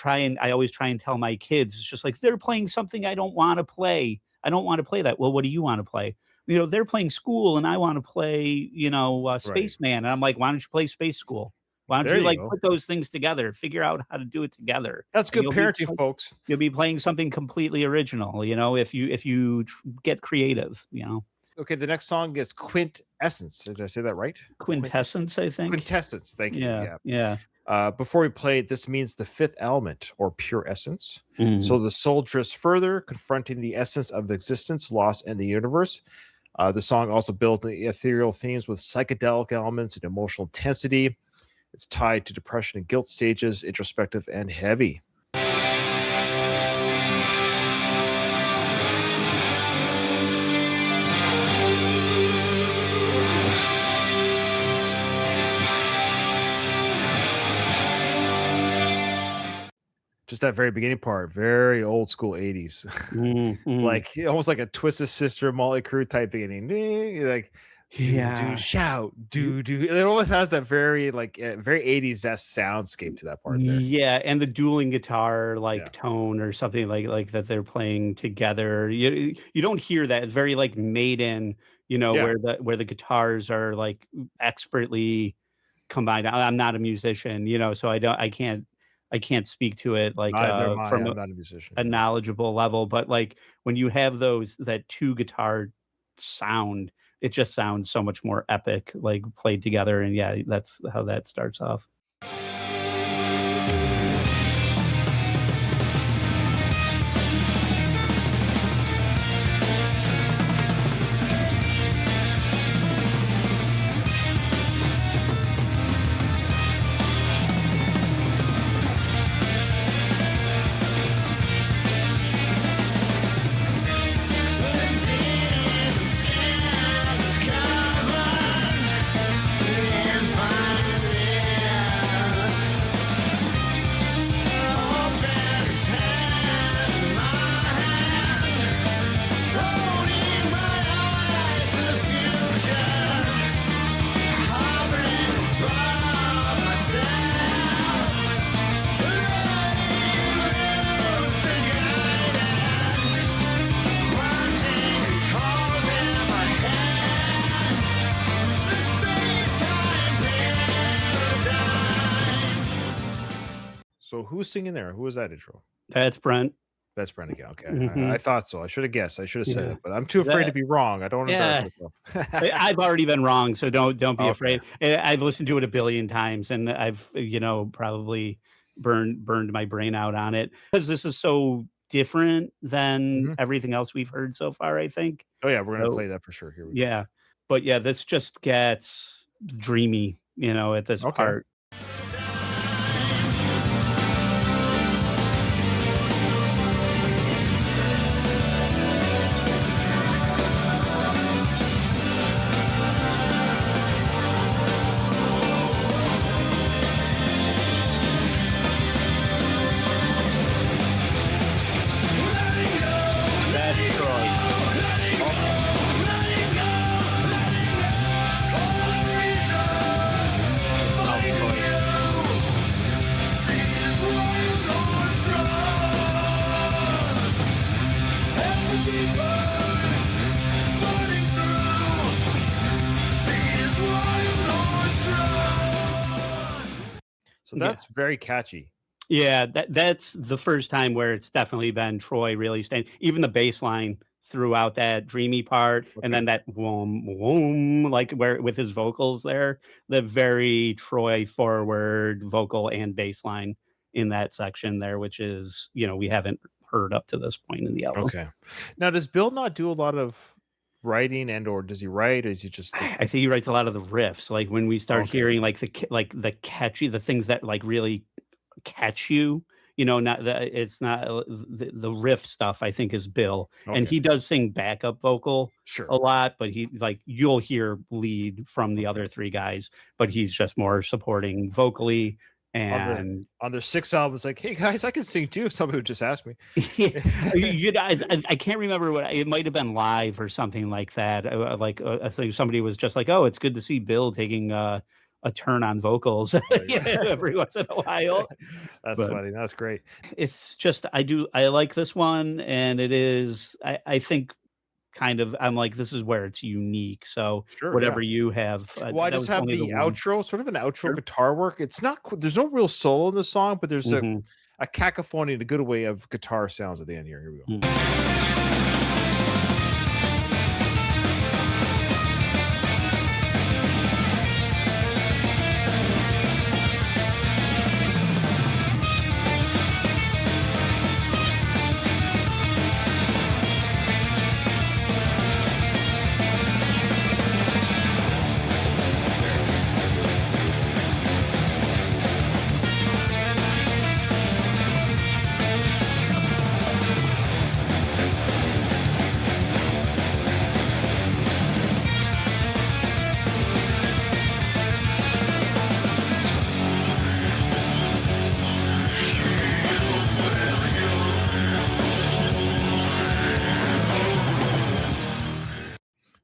always try and tell my kids, it's just like, they're playing something I don't want to play. I don't want to play that. Well, what do you want to play? You know, they're playing School and I want to play, you know, Spaceman. And I'm like, why don't you play Space School? Why don't you put those things together, figure out how to do it together. That's good parenting, folks. You'll be playing something completely original, you know, if you get creative, you know. Okay, the next song is Quintessence. Did I say that right? Quintessence, I think. Quintessence, thank you. Yeah. Before we play, this means the fifth element or pure essence. Mm-hmm. So the soul drifts further, confronting the essence of existence, loss, and the universe. The song also builds the ethereal themes with psychedelic elements and emotional intensity. It's tied to depression and guilt stages, introspective and heavy. Just that very beginning part, very old school 80s. Like almost like a Twisted Sister, Motley Crue type beginning. Like do shout, do. It almost has that very like very 80s that soundscape to that part there. Yeah, and the dueling guitar tone or something like that they're playing together. You don't hear that. It's very like Maiden, where the guitars are like expertly combined. I'm not a musician, so I can't speak to it like from I'm not a musician. a knowledgeable level, but like when you have that two guitar sound, it just sounds so much more epic, like played together. And yeah, that's how that starts off. So who's singing there? Who was that intro? That's Brent. That's Brent again. Okay. I thought so. I should have guessed. I should have said it, but I'm too afraid to be wrong. I don't want to embarrass myself. I've already been wrong, so don't be afraid. I've listened to it a billion times, and I've probably burned my brain out on it because this is so different than everything else we've heard so far, I think. Oh yeah, we're gonna play that for sure. Here we go. But yeah, this just gets dreamy, at this part. So that's very catchy. Yeah, that's the first time where it's definitely been Troy really staying. Even the bass line throughout that dreamy part, and then that whoom whoom, like where with his vocals there, the very Troy forward vocal and bass line in that section there, which is we haven't heard up to this point in the album. Okay. Now, does Bill not do a lot of writing, and or does he write, or is he just I think he writes a lot of the riffs, like when we start hearing like the catchy, the things that like really catch you, not it's not the riff stuff, I think, is Bill. And he does sing backup vocal a lot, but he you'll hear lead from the other three guys, but he's just more supporting vocally. And on their 6 albums, like, hey guys, I can sing too. If somebody would just ask me. I can't remember what it might have been live or something like that. I think somebody was just like, "Oh, it's good to see Bill taking a turn on vocals every once in a while." That's funny. That's great. It's just I like this one, and it is I think kind of I'm like, this is where it's unique. So whatever you have. Well, I just have the outro, sort of an outro guitar work. It's not, there's no real solo in the song, but there's a cacophony in a good way of guitar sounds at the end here. Here we go.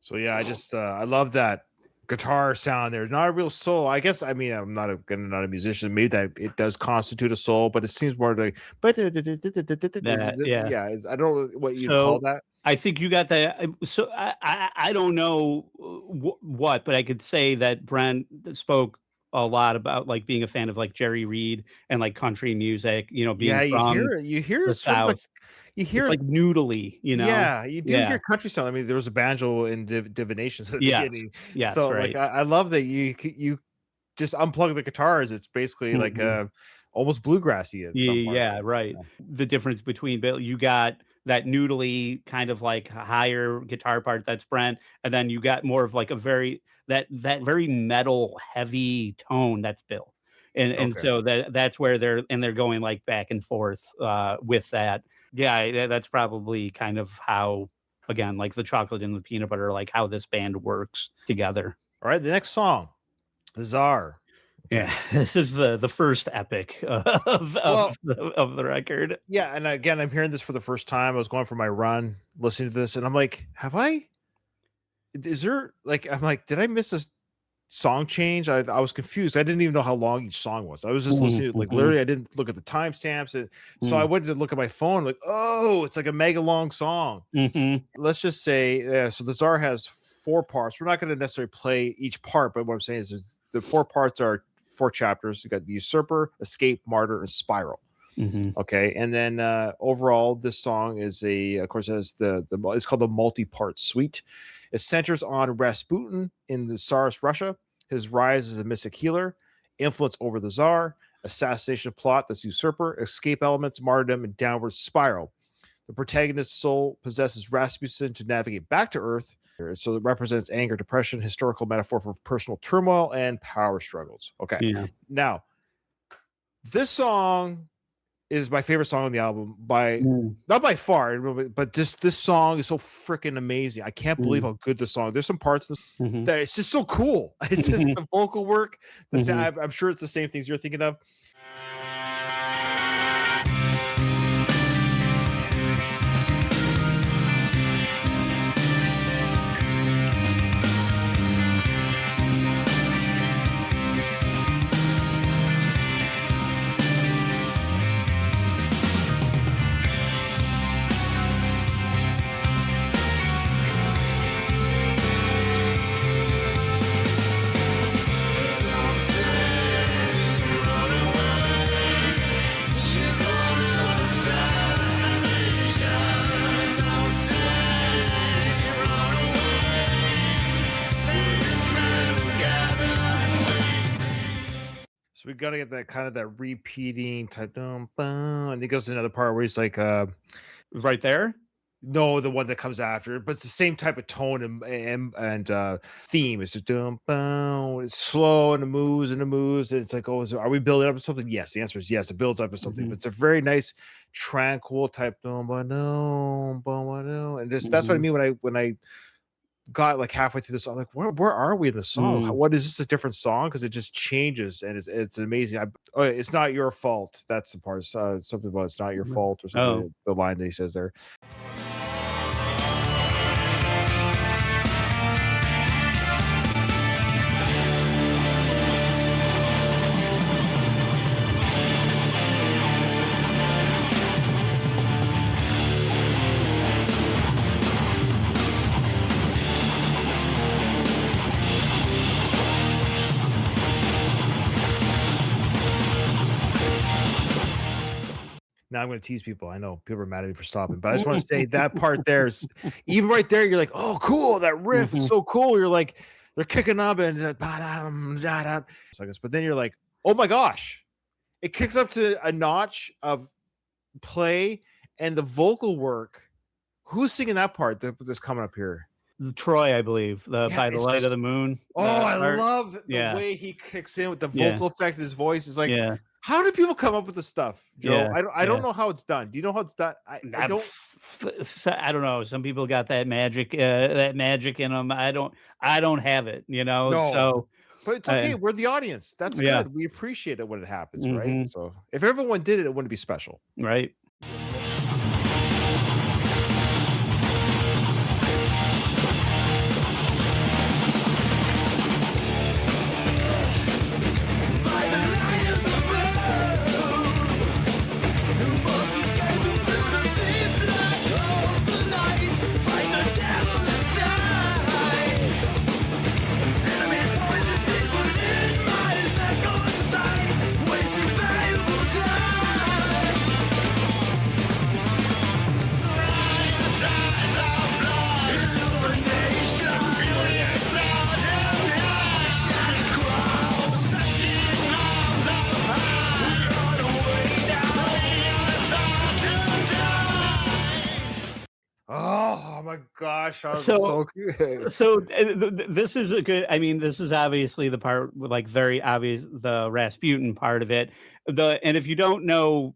So yeah, I just I love that guitar sound. There's not a real soul. I guess I mean I'm not a musician. Maybe that it does constitute a soul, but it seems more like That yeah. yeah. I don't know what you'd call So that. I think you got that. So I don't know what, but I could say that Brent spoke a lot about like being a fan of like Jerry Reed and like country music. You know, being Yeah, you from hear it. You hear the sort of like South. you It's hear like noodly. You know. yeah, you do Yeah. hear country sound. I mean, there was a banjo in Divinations at the Yes. beginning. Yes. So like Right. I love that you just unplug the guitars. It's basically like Mhm. almost bluegrassy in some parts. Yeah, right. The difference between Bill, you got that noodly kind of like higher guitar part that's Brent, and then you got more of like a very that very metal heavy tone that's Bill. And Okay. so that's where they're going like back and forth with that. Yeah, that's probably kind of how again like the chocolate and the peanut butter, like how this band works together. All right, the next song, the Czar. Yeah, this is the first epic Well, of the record. yeah, and again, I'm hearing this for the first time. I was going for my run, listening to this, and I'm like, have I? Is there like? I'm like, did I miss a song change? I was confused. I didn't even know how long each song was. I was just Mhm, listening to like mhm, literally. I didn't look at the timestamps, and so I mm, went to look at my phone. Like, oh, it's like a mega long song. mhm, Let's just say, so the Czar has four parts. We're not going to necessarily play each part, but what I'm saying is the four parts are four chapters. You got the Usurper, Escape, Martyr, and Spiral. mhm, Okay, and then overall, this song is of course, has the it's called the multi-part suite. It centers on Rasputin in the Tsarist Russia, his rise as a mystic healer, influence over the Tsar, assassination plot, this usurper, escape elements, martyrdom, and downward spiral. The protagonist's soul possesses Rasputin to navigate back to Earth, so it represents anger, depression, historical metaphor for personal turmoil and power struggles. Okay, yeah, now this song is my favorite song on the album by mm, not by far, but just this song is so freaking amazing. I can't believe mm, how good this song. There's some parts mhm, that it's just so cool. It's just mhm, the vocal work. The sound, mhm. I'm sure it's the same things you're thinking of. So we gotta get that kind of that repeating type, and it goes to another part where he's like, Right there? no, the one that comes after, but it's the same type of tone and theme. It's just it's slow and it moves and it moves. And it's like, oh, are we building up to something? Yes, the answer is yes. It builds up to something, but Mhm, it's a very nice, tranquil type. And that's what I mhm, mean when I got like halfway through the song. Like, where are we in the song? mm. What is this, a different song? Because it just changes and it's amazing. Oh, it's not your fault. That's the part. Something about it's not your fault or Oh. something. The line that he says there. Now I'm going to tease people. I know people are mad at me for stopping, but I just want to say that part there is even right there. You're like, oh, cool. That riff is Mhm, so cool. You're like, they're kicking up and seconds, but then you're like, oh my gosh, it kicks up to a notch of play and the vocal work. Who's singing that part that's coming up here? Troy, I believe, the Yeah, By the it's Light of just, the Moon, oh, the I part. love the Yeah, way he kicks in with the yeah, vocal effect in his voice. Is like, yeah, how do people come up with this stuff, Joe? yeah, I don't yeah. know how it's done. Do you know how it's done? I I'm don't. I don't know, some people got that magic in them. I don't have it, you know, No, so, but it's uh okay. We're the audience. That's yeah, good. We appreciate it when it happens, right? mhm, So if everyone did it, it wouldn't be special. right. my gosh, I was So- so good. So this is a good. I mean, this is obviously the part, like very obvious, the Rasputin part of it. And if you don't know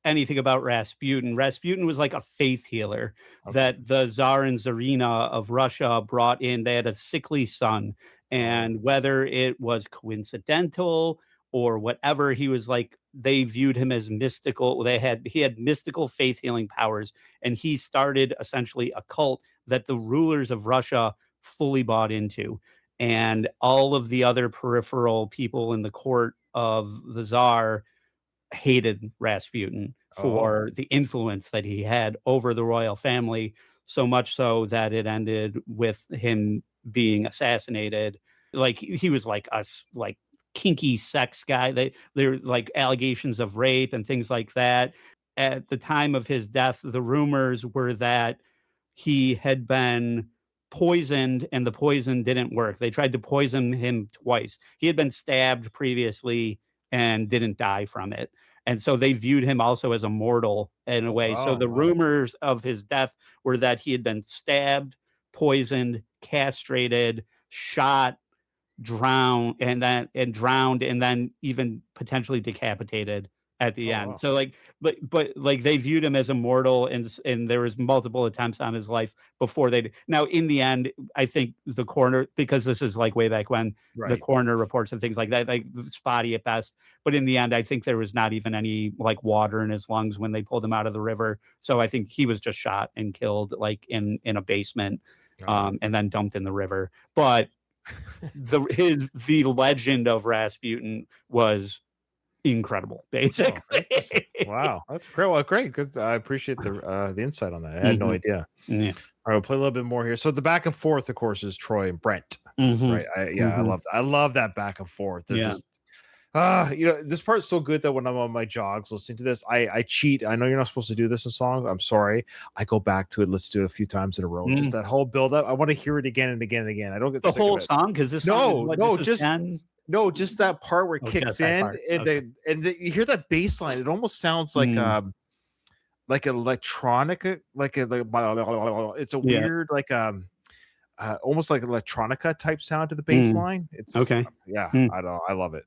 anything about Rasputin, Rasputin was like a faith healer that the Tsar and Tsarina of Russia brought in. They had a sickly son, and whether it was coincidental or whatever, he was like, they viewed him as mystical. He had mystical faith healing powers, and he started essentially a cult that the rulers of Russia fully bought into. And all of the other peripheral people in the court of the Tsar hated Rasputin for the influence that he had over the royal family, so much so that it ended with him being assassinated. Like he was like like kinky sex guy. There like allegations of rape and things like that. At the time of his death, the rumors were that he had been poisoned and the poison didn't work. They tried to poison him twice. He had been stabbed previously and didn't die from it. And so they viewed him also as a mortal in a way. So the rumors of his death were that he had been stabbed, poisoned, castrated, shot, drowned, and then even potentially decapitated at the end. Wow. So like, but like they viewed him as immortal, and there was multiple attempts on his life before they. Now in the end, I think the coroner, because this is like way back when, the coroner reports and things like that, like spotty at best. But in the end, I think there was not even any like water in his lungs when they pulled him out of the river. So I think he was just shot and killed like in a basement, and then dumped in the river. But the legend of Rasputin was incredible, basically. Wow, that's great. Well, great, because I appreciate the insight on that. I had no idea. Yeah. All right, we'll play a little bit more here. So the back and forth, of course, is Troy and Brent, right? I love that back and forth. They're just this part is so good that when I'm on my jogs listening to this, I cheat. I know you're not supposed to do this in songs. I'm sorry. I go back to it, listen to it a few times in a row. Just that whole build up. I want to hear it again and again and again. I don't get the sick whole of it. song, because this just that part where it kicks in and you hear that bass line. It almost sounds like electronica, it's a weird almost like electronica type sound to the bass line. It's I love it.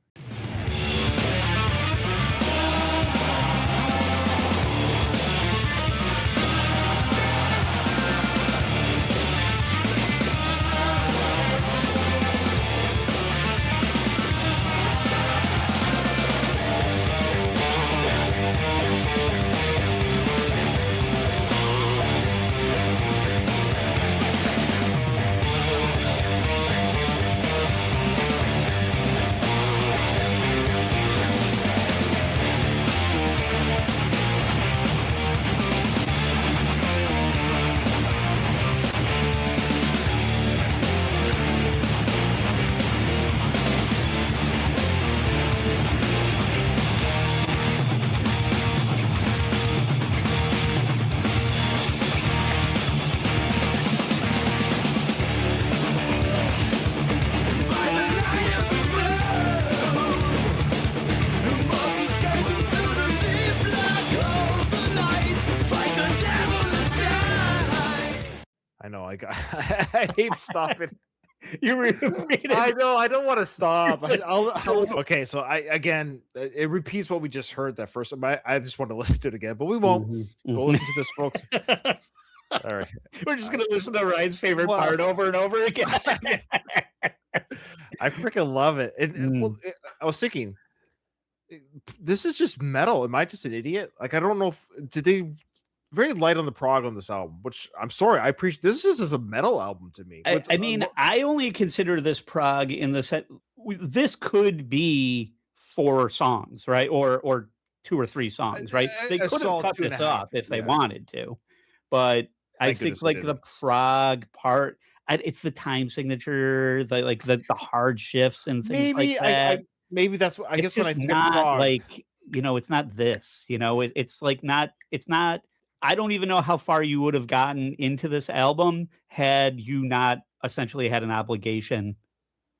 I know. I hate stopping. You repeat I know. I don't want to stop. Okay, so it repeats what we just heard that first time. I just want to listen to it again, but we won't. Go listen to this, folks. All right, we're just gonna listen to Ryan's favorite part over and over again. I freaking love it. I was thinking, this is just metal. Am I just an idiot? Like, I don't know did they very light on the prog on this album, which I'm sorry. I appreciate this is just a metal album to me. I mean, I only consider this prog in the set. This could be 4 songs, right? Or 2 or 3 songs, right? They could have cut this off if they wanted to, but I think like the prog part, it's the time signature, the hard shifts and things like that. Maybe that's what I guess when I think not of prog. like, it's not this, it's like it's not. I don't even know how far you would have gotten into this album had you not essentially had an obligation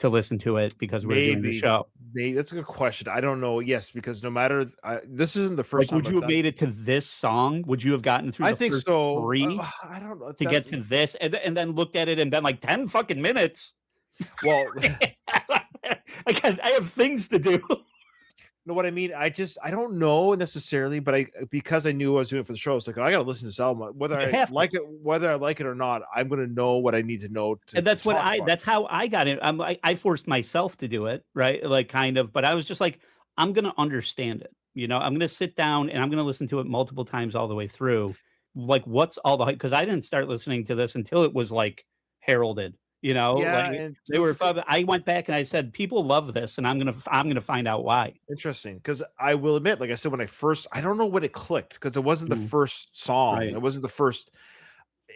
to listen to it because we're doing the show? Maybe that's a good question. I don't know. Yes, because no matter this isn't the first Like, time. would you have made it to this song? Would you have gotten through I the think first so. 3 I don't know to get to this, and then looked at it and been like 10 fucking minutes? Well, I have things to do. know what I mean? I don't know necessarily, but because I knew I was doing it for the show, it's like, I gotta listen to this album. Whether I like it or not, I'm gonna know what I need to know and that's that's how I got it. I'm like, I forced myself to do it, right? Like, kind of, but I was just like, I'm gonna understand it. I'm gonna sit down and I'm gonna listen to it multiple times all the way through. Like, what's all the hype? Because I didn't start listening to this until it was like heralded. Yeah, like and they were. I went back and I said, people love this, and I'm gonna find out why. Interesting, because I will admit, like I said, when I don't know when it clicked, because it wasn't the first song. Right. It wasn't the first.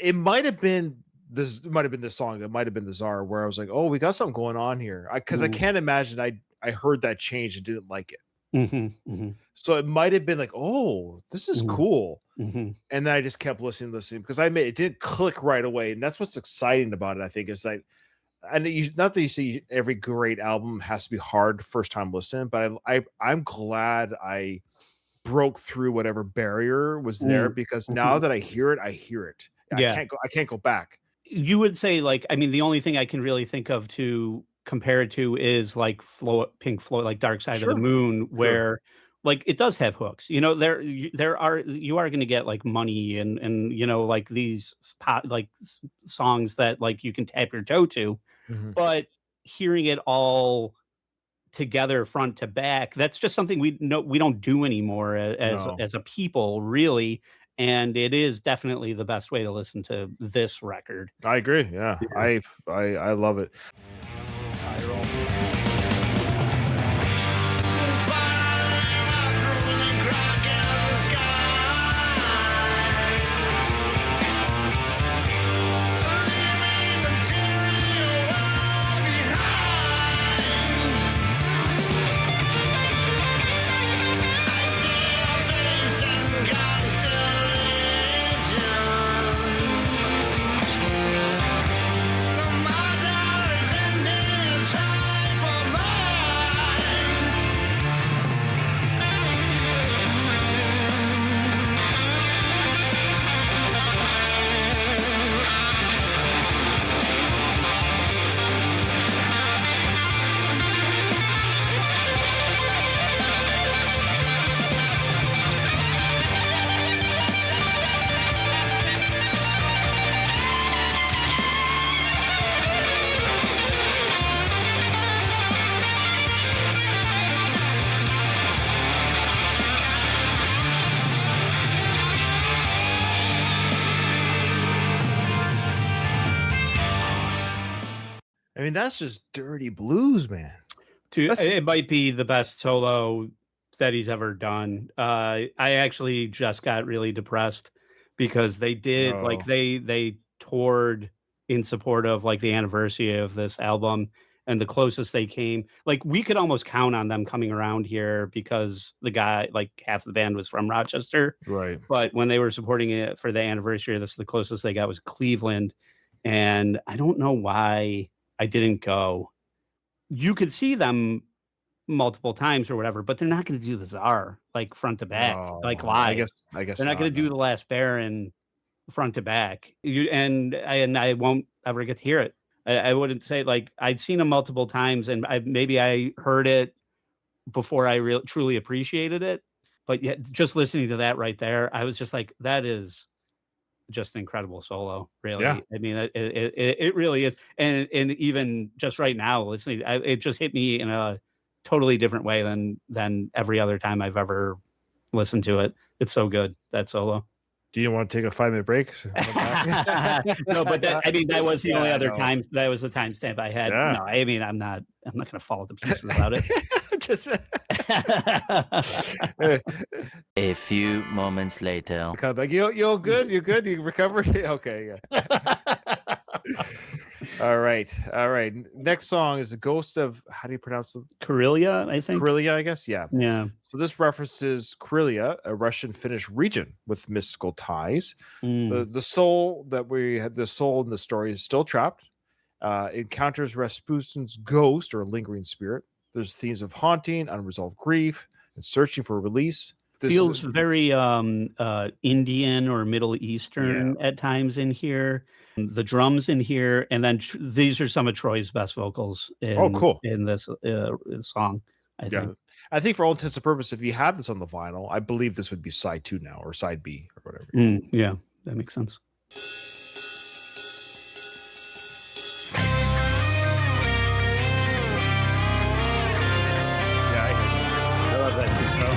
It might have been this. It might have been this song. It might have been the Czar, where I was like, oh, we got something going on here. Because I can't imagine I heard that change and didn't like it. So it might have been like, oh, this is cool. And then I just kept listening, because I admit it didn't click right away. And that's what's exciting about it, I think, is like, and not that you see every great album has to be hard first time listening, but I'm glad I broke through whatever barrier was there, because now that I hear it. I can't go back. You would say, like, I mean, the only thing I can really think of to compare it to is like Pink Floyd, like Dark Side of the Moon, where like it does have hooks. You are going to get like Money and like these songs that like you can tap your toe to, but hearing it all together front to back, that's just something we don't do anymore as a people, really. And it is definitely the best way to listen to this record. I agree. Yeah. I love it. I mean, that's just dirty blues, man. It might be the best solo that he's ever done. I actually just got really depressed because they did like they toured in support of like the anniversary of this album, and the closest they came, like we could almost count on them coming around here because the guy, like half the band was from Rochester. Right. But when they were supporting it for the anniversary, this the closest they got was Cleveland. And I don't know why I didn't go. You could see them multiple times or whatever, but they're not going to do the Czar like front to back, like live. I guess they're not going to do the Last Baron front to back. And I won't ever get to hear it. I wouldn't say, like, I'd seen them multiple times, and maybe I heard it before I truly appreciated it. But yet, just listening to that right there, I was just like, that is just an incredible solo, really. Yeah. I mean, it really is. And even just right now, listening, it just hit me in a totally different way than every other time I've ever listened to it. It's so good, that solo. Do you want to take a 5-minute break? No, but that was the only other time. That was the timestamp I had. Yeah. No, I mean, I'm not going to fall to pieces about it. Just A few moments later. kind of like, you're good. You're good. You recovered. Okay. Yeah. All right. Next song is the Ghost of, how do you pronounce it? Karelia, I think. Karelia, I guess. Yeah. Yeah. So this references Karelia, a Russian-Finnish region with mystical ties. The soul that we had, the soul in the story is still trapped. Encounters Rasputin's ghost or lingering spirit. There's themes of haunting, unresolved grief, and searching for release. This Feels very Indian or Middle Eastern Yeah. at times in here. The drums in here, and then these are some of Troy's best vocals cool. in this song, I Yeah. think. I think for all intents and purposes, if you have this on the vinyl, I believe this would be side 2 now, or side B, or whatever. Yeah, that makes sense. I love that too, bro.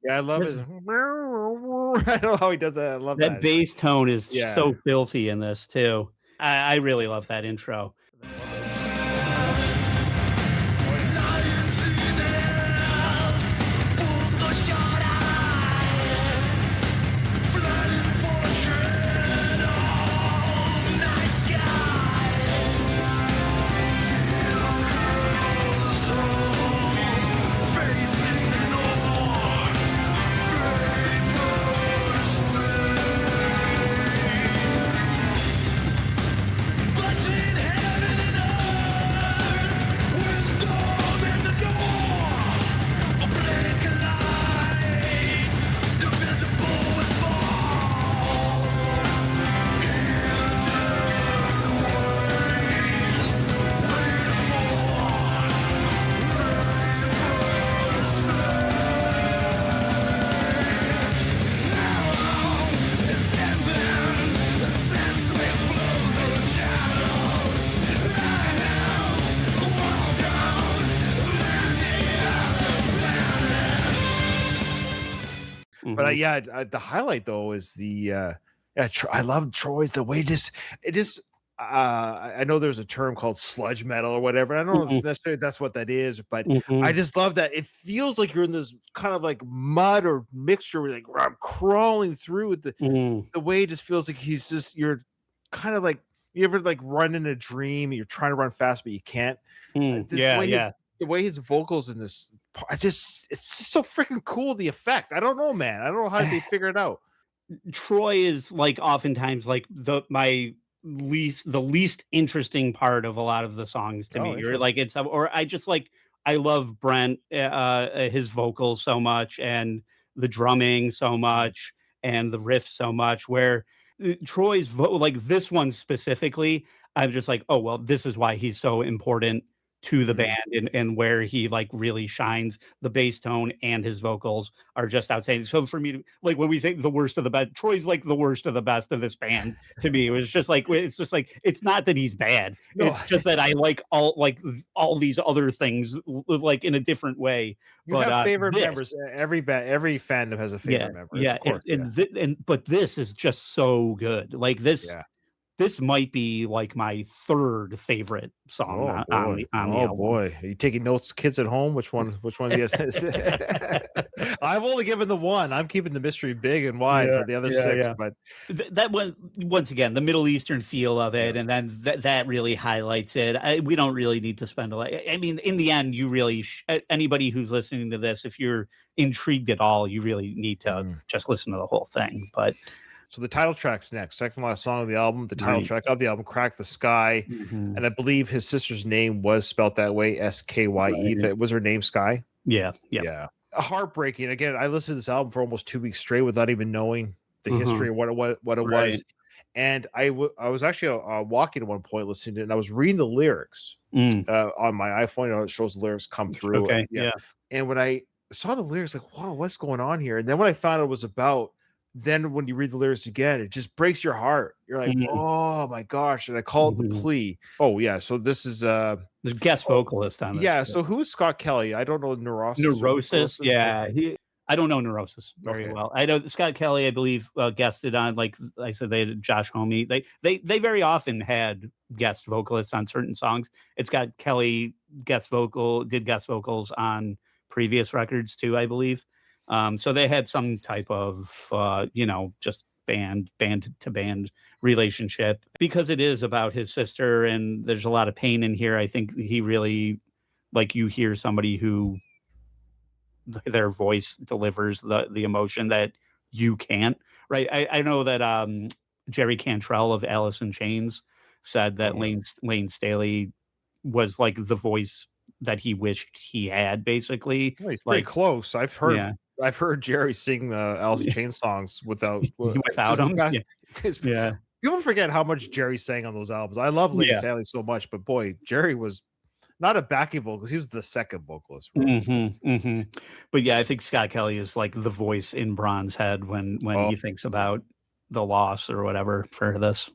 Yeah, I love it. I don't know how he does that. I love that. That bass tone is Yeah. so filthy in this too. I really love that intro. But the highlight though is the I love Troy the way I know there's a term called sludge metal or whatever. I don't know if necessarily that's what that is, but I just love that it feels like you're in this kind of like mud or mixture where like I'm crawling through with the way it just feels like you're kind of like you ever like run in a dream, you're trying to run fast but you can't. The way his vocals in this it's just so freaking cool, the effect. I don't know, man. I don't know how they figure it out. Troy is like oftentimes like the least interesting part of a lot of the songs to me. Or like I love Brent, his vocals so much, and the drumming so much, and the riff so much. Where Troy's like this one specifically, I'm just like, oh well, this is why he's so important to the band and where he like really shines. The bass tone and his vocals are just outstanding. So for me to, like when we say the worst of the best, Troy's like the worst of the best of this band to me. It's not that he's bad. No. It's just that I like all these other things like in a different way. You have favorite members. Every fandom has a favorite member. Yeah, but this is just so good. Like this. Yeah. This might be like my third favorite song on the album. Boy, are you taking notes, kids at home? Which one? Yes. I've only given the one. I'm keeping the mystery big and wide for the other six. But that one, once again, the Middle Eastern feel of it, and then that really highlights it. We don't really need to spend a lot. I mean, in the end, you really anybody who's listening to this, if you're intrigued at all, you really need to just listen to the whole thing. But. So the title track's next, second last song of the album, the title track of the album, Crack the Skye. And I believe his sister's name was spelled that way, Skye. Right. Was her name Skye? Yeah. Heartbreaking. Again, I listened to this album for almost 2 weeks straight without even knowing the history of what it was. And I was actually walking at one point listening to it, and I was reading the lyrics on my iPhone. It shows the lyrics come through. Okay. And when I saw the lyrics, like, wow, what's going on here? And then when I found out it was about, then when you read the lyrics again, it just breaks your heart. You're like, oh my gosh. And I call it the plea. Oh yeah. So this is there's guest vocalist on this. Yeah. So who is Scott Kelly? I don't know. Neurosis. Yeah. I don't know Neurosis very Okay. well. I know Scott Kelly, I believe, guested on, like I said, they had Josh Homme. They very often had guest vocalists on certain songs. It's got Kelly did guest vocals on previous records too, I believe. So they had some type of just band to band relationship, because it is about his sister and there's a lot of pain in here. I think he really, like, you hear somebody who their voice delivers the emotion that you can't, right? I know that Jerry Cantrell of Alice in Chains said that Lane Staley was like the voice that he wished he had, basically. Oh, he's pretty Like, close. I've heard Jerry sing the Alice in Chains songs without him. Yeah. People forget how much Jerry sang on those albums. I love Lane Staley so much, but boy, Jerry was not a backing vocalist. He was the second vocalist. Right? But yeah, I think Scott Kelly is like the voice in Braun's head when he thinks about the loss or whatever for this.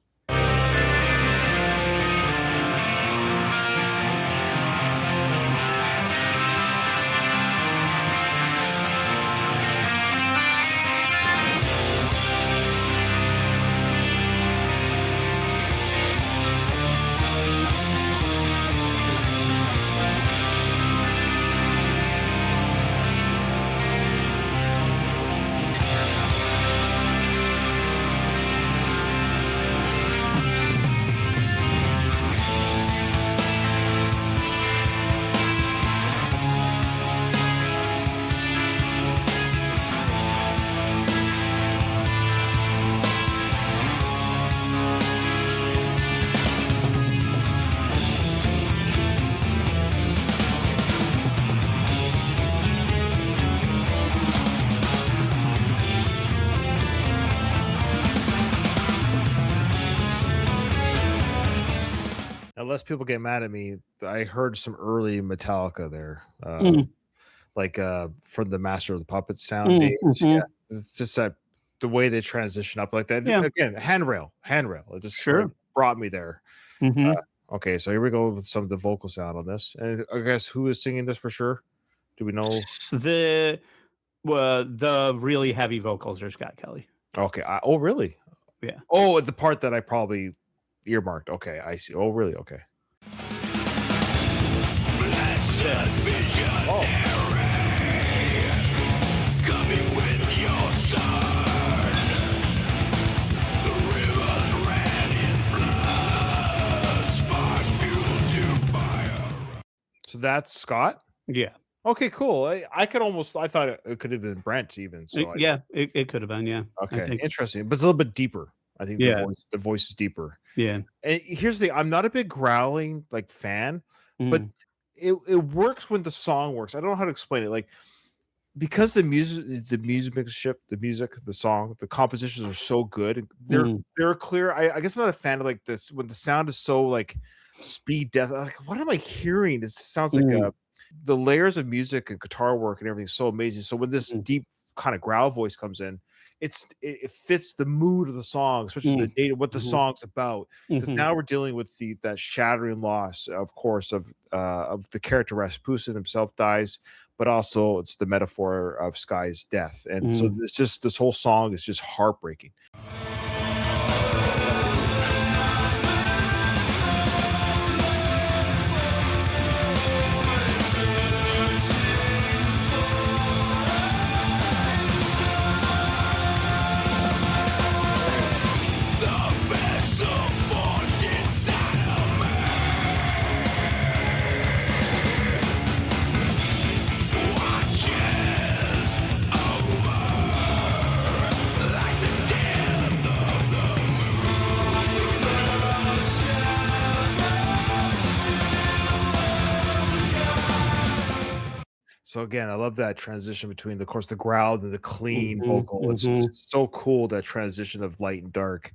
Unless people get mad at me, I heard some early Metallica there, like from the Master of the Puppets sound days. Yeah, it's just that the way they transition up like that. Yeah. Again, handrail. It just brought me there. Okay, so here we go with some of the vocal sound on this. And I guess who is singing this for sure? Do we know? The really heavy vocals are Scott Kelly. Okay. Oh, really? Yeah. Oh, the part that I probably earmarked. Okay, I see. Oh, really? Okay. Oh. Coming with your son. The rivers ran in blood, spark fuel to fire. So that's Scott? Yeah. Okay, cool. I thought it could have been Brent even. So it could have been. Yeah. Okay, interesting. But it's a little bit deeper. I think the voice is deeper. Yeah. And here's the thing: I'm not a big growling like fan, but it works when the song works. I don't know how to explain it. Like, because the song, the compositions are so good. They're clear. I guess I'm not a fan of like this when the sound is so like speed death. Like, what am I hearing? It sounds like the layers of music and guitar work and everything is so amazing. So when this deep kind of growl voice comes in, it fits the mood of the song, especially the data, what the song's about. Because now we're dealing with that shattering loss, of course, of the character Rasputin himself dies, but also it's the metaphor of Skye's death. And so it's just, this whole song is just heartbreaking. So again, I love that transition between, of course, the growl and the clean vocal. It's just so cool, that transition of light and dark.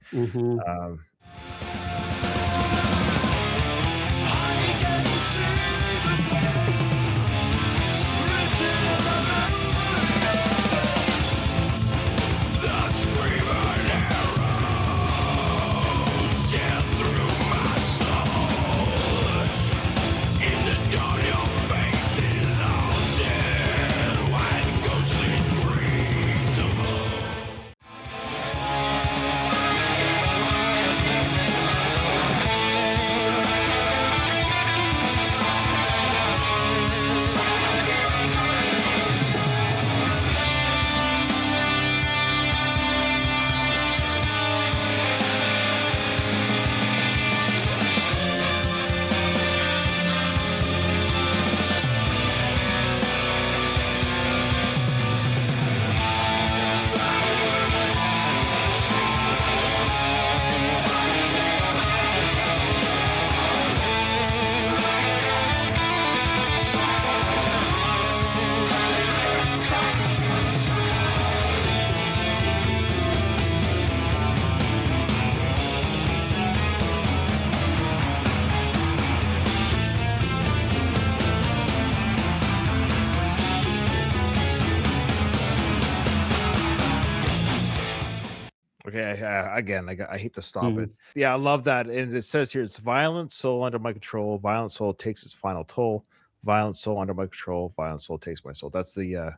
Okay, again, I hate to stop it. Yeah, I love that. And it says here, it's violent soul under my control. Violent soul takes its final toll. Violent soul under my control. Violent soul takes my soul. That's the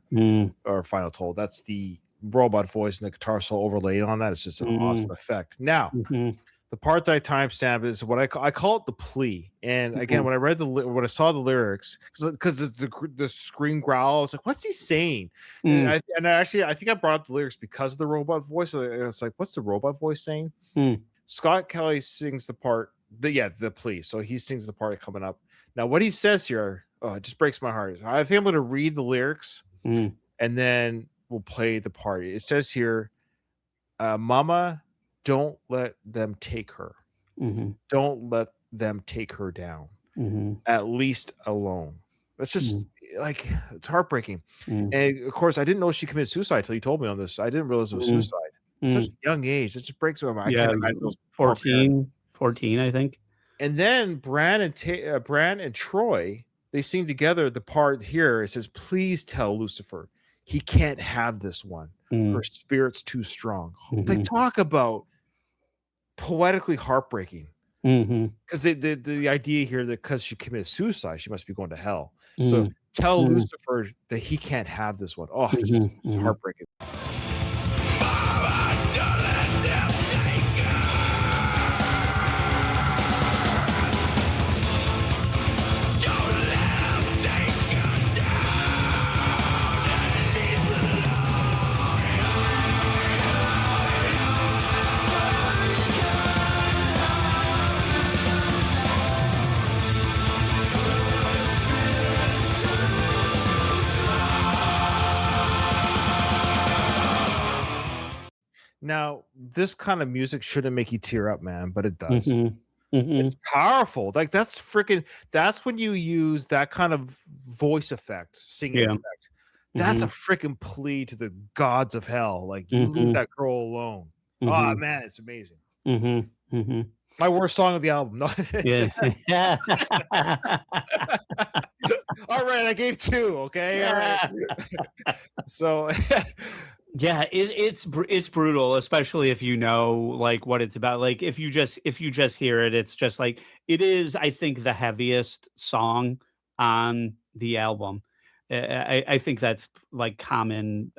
or final toll. That's the robot voice and the guitar soul overlaid on that. It's just an awesome effect. Now, the part that I timestamp is what I call it the plea. And again, when I saw the lyrics, because the scream growl, I was like, "What's he saying?" And I think I brought up the lyrics because of the robot voice. So it's like, "What's the robot voice saying?" Scott Kelly sings the part. The plea. So he sings the part coming up. Now, what he says here, it just breaks my heart. I think I'm going to read the lyrics, and then we'll play the part. It says here, "Mama, don't let them take her. Don't let them take her down. At least alone." That's just like, it's heartbreaking. And of course, I didn't know she committed suicide until you told me on this. I didn't realize it was suicide. Such a young age. It just breaks my mind. Yeah, I can't imagine those 14, I think. And then Bran and Troy, they sing together the part here. It says, "Please tell Lucifer he can't have this one. Her spirit's too strong." They talk about poetically heartbreaking, because the idea here that because she committed suicide, she must be going to hell. So tell Lucifer that he can't have this one. Oh, it's just heartbreaking. Now, this kind of music shouldn't make you tear up, man, but it does. It's powerful. Like, that's when you use that kind of voice effect, singing effect. That's a freaking plea to the gods of hell. Like, you leave that girl alone. Oh man, it's amazing. My worst song of the album. No. All right, I gave 2. Okay, all right. So. Yeah, it's brutal, especially if you know like what it's about. Like if you just hear it, it's just like, it is, I think, the heaviest song on the album. I think that's like common,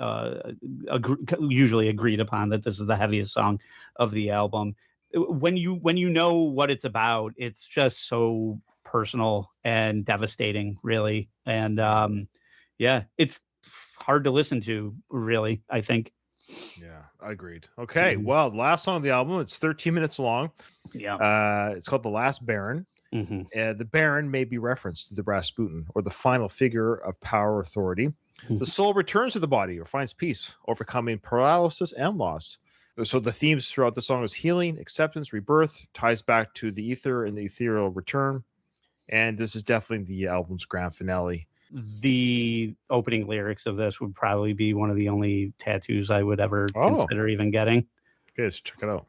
usually agreed upon, that this is the heaviest song of the album. When you know what it's about, it's just so personal and devastating, really. And it's hard to listen to, really, I think. Yeah, I agreed. Okay, well, the last song of the album, it's 13 minutes long. It's called The Last Baron. The Baron may be referenced to the Rasputin, or the final figure of power or authority. The soul returns to the body or finds peace, overcoming paralysis and loss. So the themes throughout the song is healing, acceptance, rebirth, ties back to the ether and the ethereal return. And this is definitely the album's grand finale. The opening lyrics of this would probably be one of the only tattoos I would ever consider even getting. Okay, let's check it out.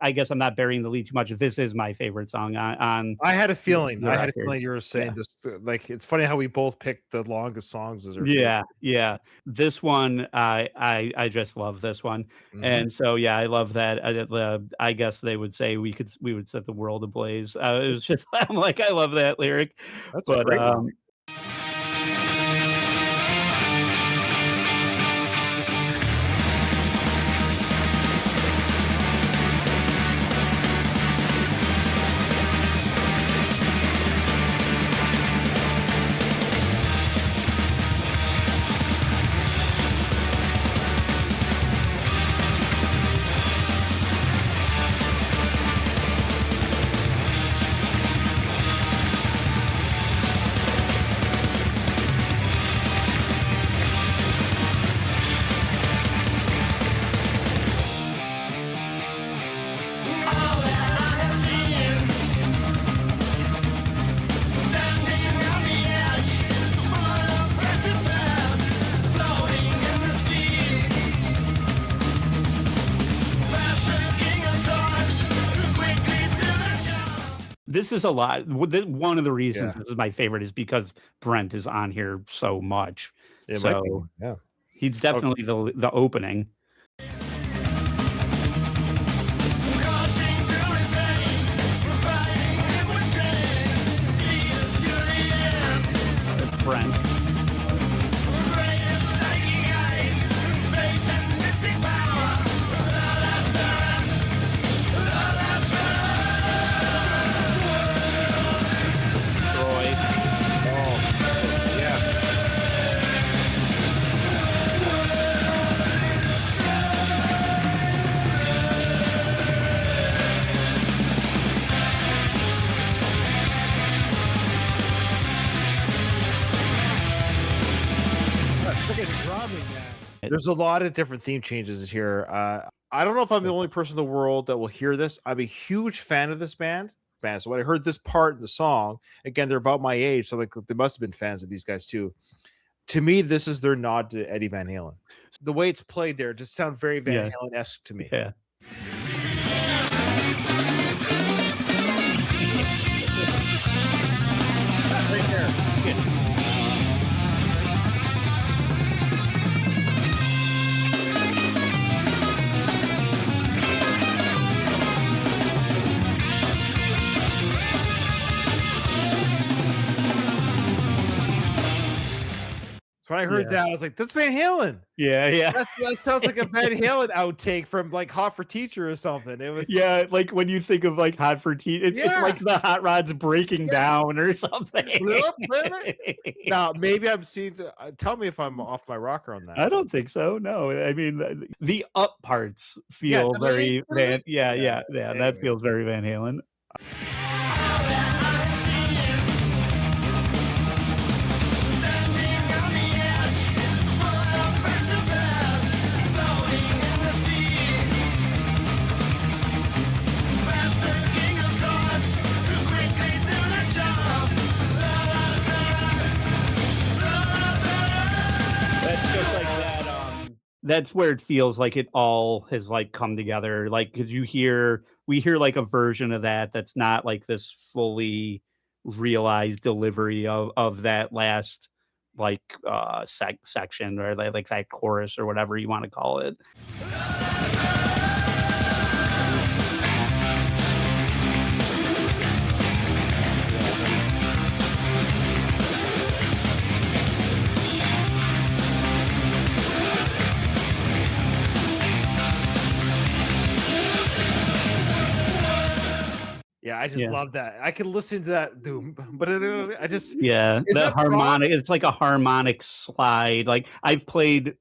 I guess I'm not burying the lead too much. This is my favorite song on. I had a feeling. I had a record. feeling you were saying this. Like, it's funny how we both picked the longest songs as our Yeah. This one, I just love this one, and so I love that. I guess they would say we would set the world ablaze. It was just, I'm like, I love that lyric. That's a great one. This is a lot. One of the reasons this is my favorite is because Brent is on here so much. It so might be. Yeah. he's definitely the opening. Brent. There's a lot of different theme changes here. I don't know if I'm the only person in the world that will hear this. I'm a huge fan of this band. So when I heard this part in the song, again, they're about my age, so like they must have been fans of these guys too. To me, this is their nod to Eddie Van Halen. The way it's played there just sounds very Van Halen-esque to me. Yeah. Right there. So when I heard that, I was like, "That's Van Halen." Yeah. That sounds like a Van Halen outtake from like Hot for Teacher or something. It was like when you think of like Hot for Teacher, it's like the hot rods breaking down or something. Now maybe I'm seeing. Tell me if I'm off my rocker on that. I don't think so. No, I mean the up parts feel very Van. That feels very Van Halen. That's where it feels like it all has like come together. Like, because we hear like a version of that's not like this fully realized delivery of that last like section or like that chorus or whatever you want to call it. Yeah, I just love that. I can listen to that doom, but I just the harmonic. It's like a harmonic slide. Like I've played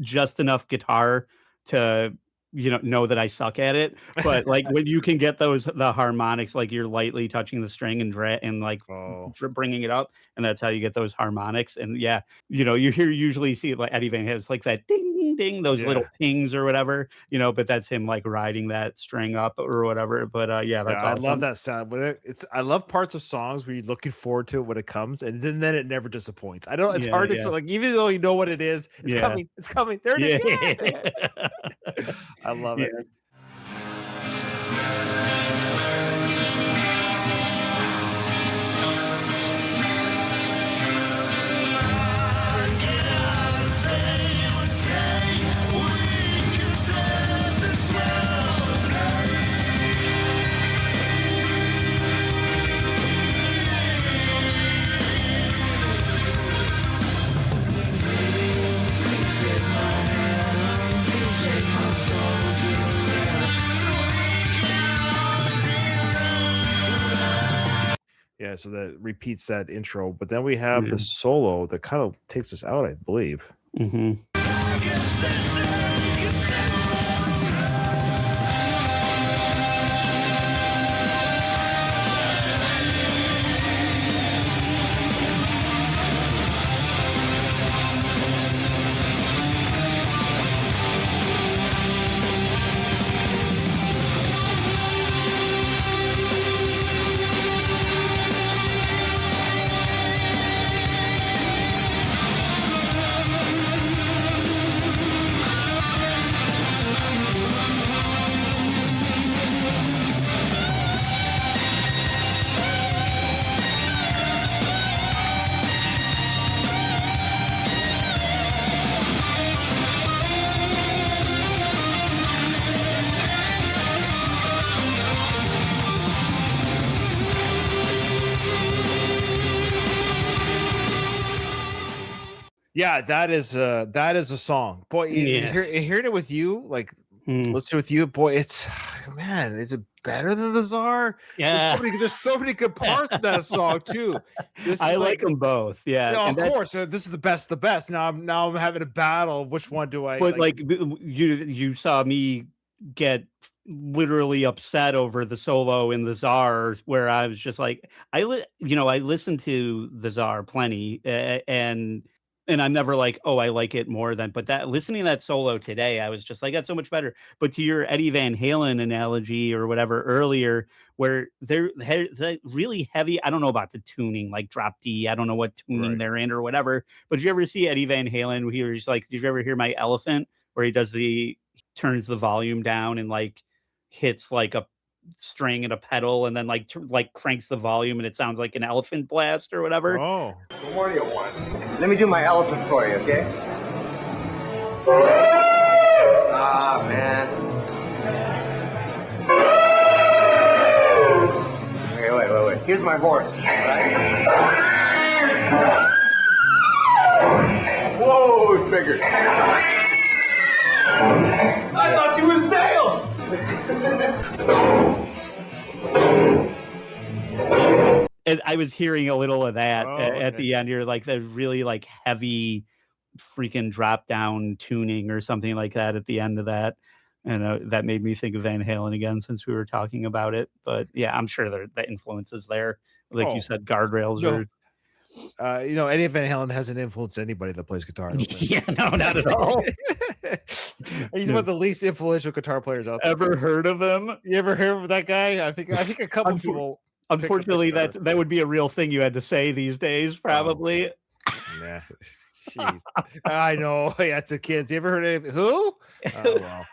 just enough guitar to know that I suck at it, but like when you can get the harmonics, like you're lightly touching the string and bringing it up, and that's how you get those harmonics. And you usually see like Eddie Van Halen, like that ding ding, those little pings or whatever, but that's him like riding that string up or whatever. But that's I awesome. love that sound. I love parts of songs where you're looking forward to it when it comes, and then it never disappoints. I don't. It's hard to like, even though you know what it is, it's coming. It's coming. There it is. I love it. Yeah, so that repeats that intro, but then we have the solo that kind of takes us out, I believe. Mm-hmm. Yeah, that is a song. Boy, Yeah. hearing it with you, like Mm. listening with you, boy, it's man, is it better than the Czar? Yeah. There's so many good parts of that song too. This I is like them both. Yeah. yeah, of And that's, course. This is the best, the best. Now I'm having a battle of which one do I but like. you saw me get literally upset over the solo in the Czar, where I was just like, I listened to the Czar plenty, and I'm never like, oh, I like it more than, but that listening to that solo today, I was just like, that's so much better. But to your Eddie Van Halen analogy or whatever earlier, where they're really heavy, I don't know about the tuning, like drop D, I don't know what tuning Right. they're in or whatever. But did you ever see Eddie Van Halen where he was like, did you ever hear My Elephant, where he turns the volume down and like hits like a string and a pedal and then like cranks the volume and it sounds like an elephant blast or whatever. Oh, What more do you want? Let me do my elephant for you, okay? Ah, man. Okay, wait. Here's my horse. Whoa, it's bigger. I thought you was nailed. And I was hearing a little of that at okay. the end. You're like the really like heavy freaking drop down tuning or something like that at the end of that. And that made me think of Van Halen again since we were talking about it. But yeah, I'm sure the influence is there. Like you said, guardrails no. are. Eddie Van Halen hasn't influenced anybody that plays guitar. I don't think. Yeah, no, not at all. He's one of the least influential guitar players out there. Ever heard of him? You ever heard of that guy? I think a couple people. Unfortunately, that would be a real thing you had to say these days, probably. Yeah, jeez. I know. Yeah, it's a kids. You ever heard of who? Oh well.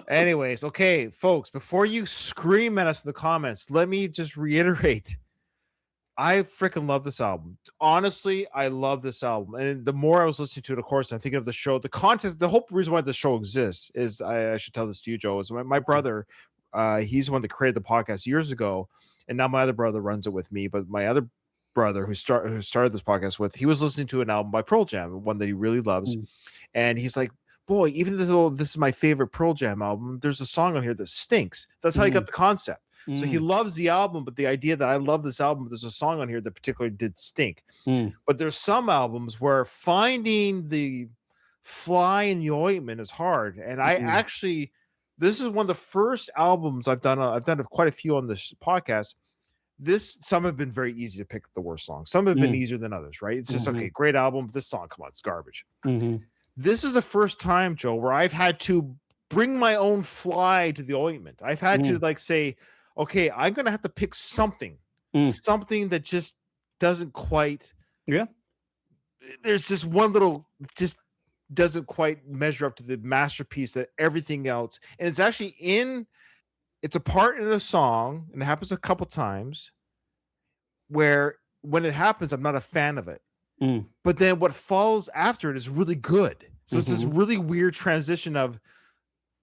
Anyways, okay, folks. Before you scream at us in the comments, let me just reiterate. I freaking love this album. Honestly, I love this album. And the more I was listening to it, of course, I'm thinking of the show. The context, the whole reason why the show exists is I should tell this to you, Joe. Is my brother. He's the one that created the podcast years ago, and now my other brother runs it with me. But my other brother, who started this podcast with, he was listening to an album by Pearl Jam, one that he really loves, and he's like, "Boy, even though this is my favorite Pearl Jam album, there's a song on here that stinks." That's how he got the concept. So he loves the album, but the idea that I love this album, there's a song on here that particularly did stink. But there's some albums where finding the fly in the ointment is hard, and I actually. This is one of the first albums I've done. I've done quite a few on this podcast. Some have been very easy to pick the worst songs. Some have been easier than others, right? It's just okay, great album. This song, come on, it's garbage. This is the first time, Joe, where I've had to bring my own fly to the ointment. I've had to like say, okay, I'm gonna have to pick something that just doesn't quite. Yeah. There's just one little doesn't quite measure up to the masterpiece that everything else, and it's actually it's a part in the song, and it happens a couple times where when it happens I'm not a fan of it, but then what follows after it is really good. So it's this really weird transition of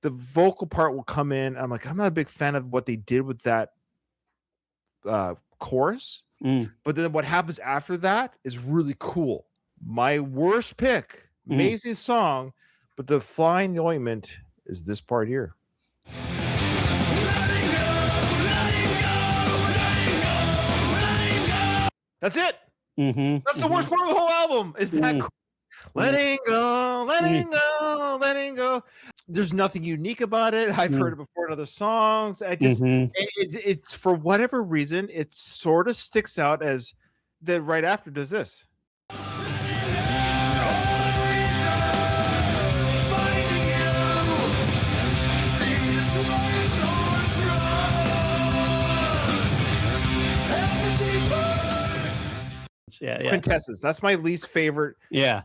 the vocal part will come in, I'm like, I'm not a big fan of what they did with that chorus, but then what happens after that is really cool. My worst pick, amazing song, but the fly in the ointment is this part here. That's it. That's the worst part of the whole album. Is that letting go, letting go, letting go. There's nothing unique about it. I've heard it before in other songs. I just it's for whatever reason, it sort of sticks out as the right after does this. Yeah. Quintessence. That's my least favorite. Yeah.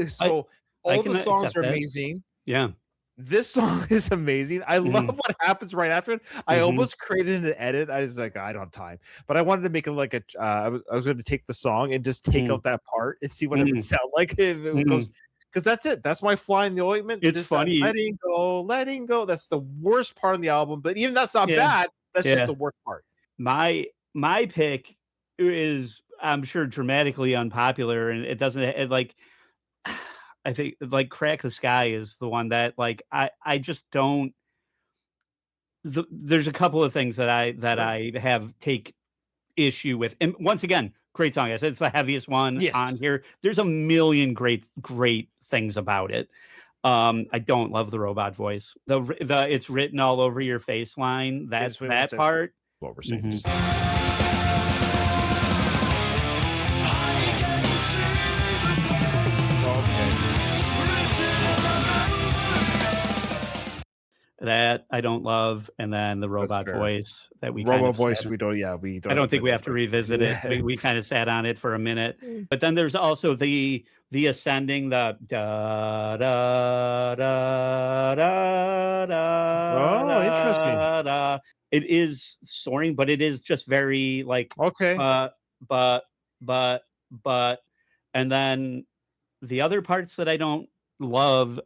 So all the songs are amazing. Yeah. This song is amazing. I love what happens right after it. I almost created an edit. I was like, I don't have time, but I wanted to make it like I was going to take the song and just take out that part and see what it would sound like if it goes. Because that's it. That's my fly in the ointment. It's just funny. Letting go. That's the worst part of the album. But even that's not bad. That's just the worst part. My pick is, I'm sure, dramatically unpopular, and it doesn't like. I think like Crack the Skye is the one that like I just don't. There's a couple of things that I have take issue with, and once again, great song. I said it's the heaviest one Yes. on here. There's a million great things about it. I don't love the robot voice. The it's written all over your face line. That part. What we're saying. Just- That I don't love, and then the robot fair. voice that we Robot kind of voice. sat- We don't. Yeah, we don't. I don't think we that have to part. revisit it. We kind of sat on it for a minute, but then there's also the ascending, the da da da da da. Oh, interesting. Da. It is soaring, but it is just very like Okay. but, and then the other parts that I don't love.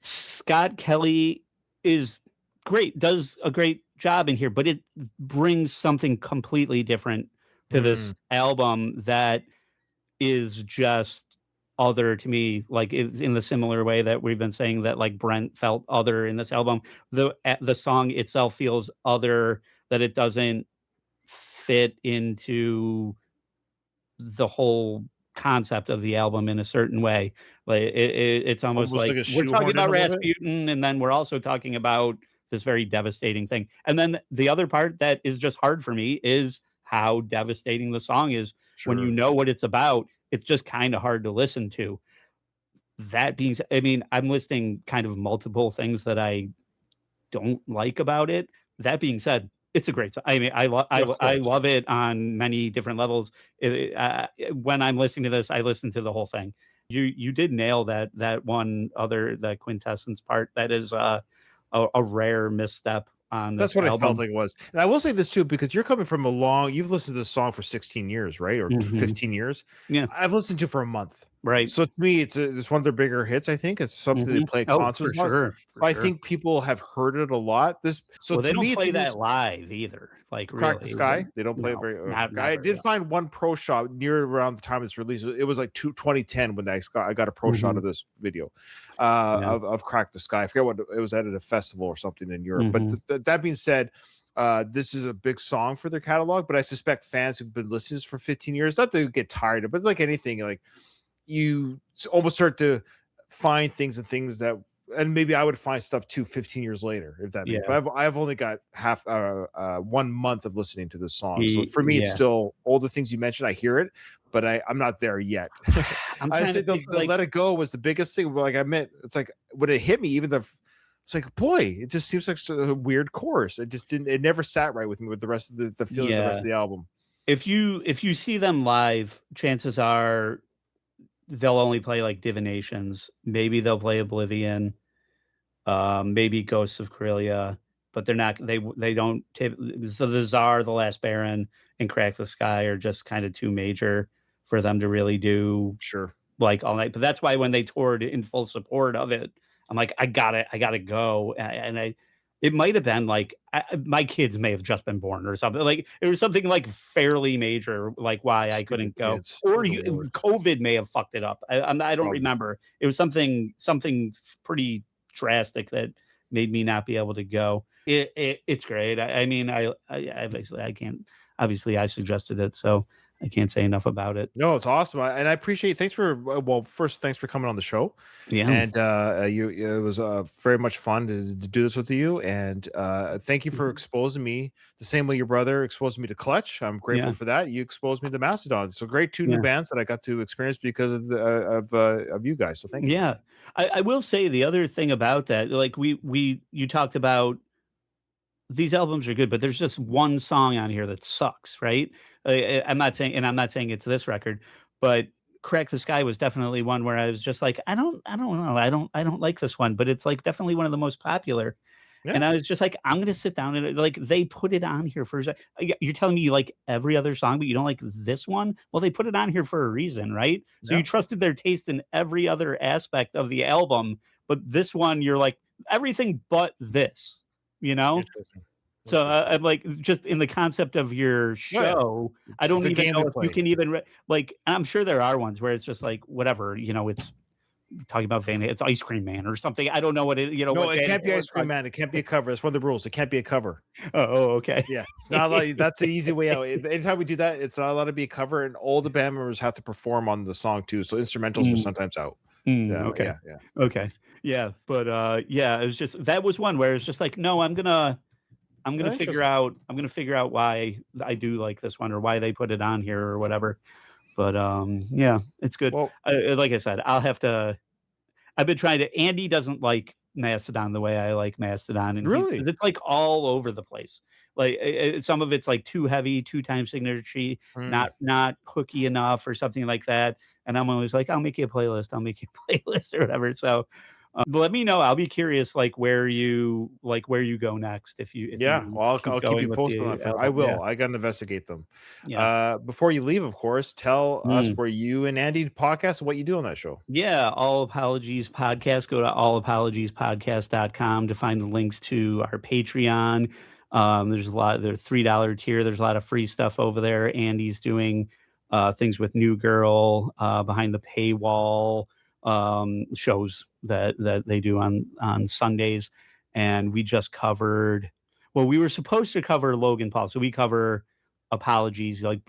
Scott Kelly is great, does a great job in here, but it brings something completely different to this album that is just other to me. Like it's in the similar way that we've been saying that like Brent felt other in this album. The song itself feels other, that it doesn't fit into the whole concept of the album in a certain way. Like it's almost like like a we're talking shoehorned in about a little bit? Rasputin, and then we're also talking about this very devastating thing. And then the other part that is just hard for me is how devastating the song is. When you know what it's about, it's just kind of hard to listen to. That being said, I mean, I'm listing kind of multiple things that I don't like about it. That being said, it's a great song. I mean, I love it on many different levels. When I'm listening to this, I listen to the whole thing. You did nail that one other, the Quintessence part. That is a rare misstep on this That's what album. I felt like it was. And I will say this too, because you're coming from you've listened to this song for 16 years, right? Or 15 years. Yeah. I've listened to it for a month. Right. So to me, it's one of their bigger hits. I think it's something they play at concerts. For sure. I think people have heard it a lot. They don't me, play it's that live either. Like Crack the really. Skye. They don't play it very. I did find one pro shot near around the time it's released. It was like 2010 when I got a pro shot of this video of Crack the Skye. I forget what it was at a festival or something in Europe. But that being said, this is a big song for their catalog. But I suspect fans who've been listening to this for 15 years, not that they get tired of it, but like anything, like you almost start to find things that, and maybe I would find stuff too 15 years later, if that makes. But I've only got 1 month of listening to this song, so for me it's still all the things you mentioned. I hear it, but I'm not there yet. I said the Let It Go was the biggest thing. Like I meant, it's like when it hit me, it's like, boy, it just seems like a weird chorus. It never sat right with me with the rest of the feeling of the rest of the album. If you see them live, chances are they'll only play like Divinations. Maybe they'll play Oblivion, maybe Ghosts of Karelia, but they're not. They don't. So the Czar, the Last Baron, and Crack the Skye are just kind of too major for them to really do like all night. But that's why when they toured in full support of it, I'm like, I gotta go, and it might have been like my kids may have just been born or something. Like it was something like fairly major, like why I couldn't go, or COVID may have fucked it up. I don't remember. It was something pretty drastic that made me not be able to go. It's great. I mean, I can't. Obviously, I suggested it, so I can't say enough about it. No, it's awesome, and I appreciate. Thanks for first, thanks for coming on the show. Yeah, and it was very much fun to do this with you, and thank you for exposing me the same way your brother exposed me to Clutch. I'm grateful for that. You exposed me to Mastodon. So great, two new bands that I got to experience because of you guys. So thank you. Yeah, I will say the other thing about that, like you talked about. These albums are good, but there's just one song on here that sucks, right? I'm not saying it's this record, but Crack the Skye was definitely one where I was just like, I don't know, I don't like this one, but it's like definitely one of the most popular. Yeah. And I was just like, I'm going to sit down and like they put it on here for. You're telling me you like every other song, but you don't like this one? Well, they put it on here for a reason, right? So you trusted their taste in every other aspect of the album, but this one you're like everything but this. You know, so I'm like, just in the concept of your show, I don't even know if you can even like. I'm sure there are ones where it's just like whatever, you know, it's talking about Van Halen. It's Ice Cream Man or something. I don't know what it. No, what it can't be Halen Ice Cream Man. It can't be a cover. That's one of the rules. It can't be a cover. Okay. Yeah, it's not like that's the easy way out. Anytime we do that, it's not allowed to be a cover, and all the band members have to perform on the song too. So instrumentals are sometimes out. Okay. Okay. Yeah. But it was just that was one where it's just like, no, I'm gonna figure out why I do like this one or why they put it on here or whatever. But it's good. Well, Like I said, I've been trying to. Andy doesn't like Mastodon the way I like Mastodon, and really, it's like all over the place. Like some of it's like too heavy, too time signature, not hooky enough, or something like that. And I'm always like, I'll make you a playlist. I'll make you a playlist or whatever. So but let me know. I'll be curious, like where you go next. If you well, I'll keep you posted on that. I will. Yeah. I gotta investigate them. Yeah. Before you leave, of course, tell us where you and Andy podcast and what you do on that show. Yeah, All Apologies Podcast. Go to allapologiespodcast.com to find the links to our Patreon. There's $3 tier. There's a lot of free stuff over there. Andy's doing things with New Girl behind the paywall shows that they do on Sundays. And we just covered, we were supposed to cover Logan Paul. So we cover apologies, like,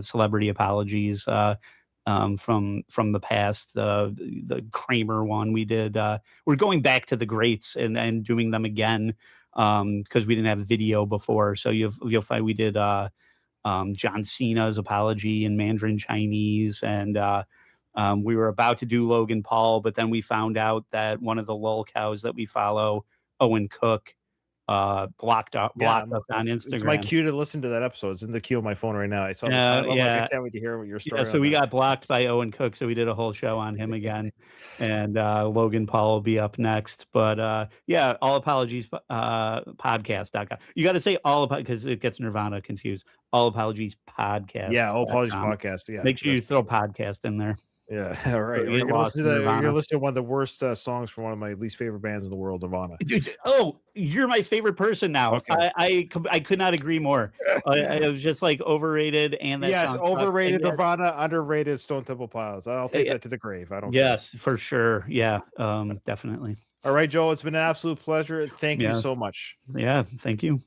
celebrity apologies from the past. The Kramer one we did. We're going back to the greats and doing them again because we didn't have video before. So you'll find we did John Cena's apology in Mandarin Chinese, and we were about to do Logan Paul, but then we found out that one of the lol cows that we follow, Owen Cook, blocked us on Instagram. It's my cue to listen to that episode. It's in the queue on my phone right now. I saw the title. I can't wait to hear what your story. Yeah, so we got blocked by Owen Cook, so we did a whole show on him again. And Logan Paul will be up next. But all apologies podcast.com. You got to say all because it gets Nirvana confused. All apologies podcast. Yeah, all apologies podcast. Yeah. Make sure you throw podcast in there. Yeah, all right. You're gonna listen to one of the worst songs from one of my least favorite bands in the world, Nirvana. Dude, you're my favorite person now. Okay. I could not agree more. I was just like overrated, and that overrated Nirvana, underrated Stone Temple Pilots. I'll take that to the grave. I don't. Yes, for sure. Yeah, definitely. All right, Joel. It's been an absolute pleasure. Thank you so much. Yeah, thank you.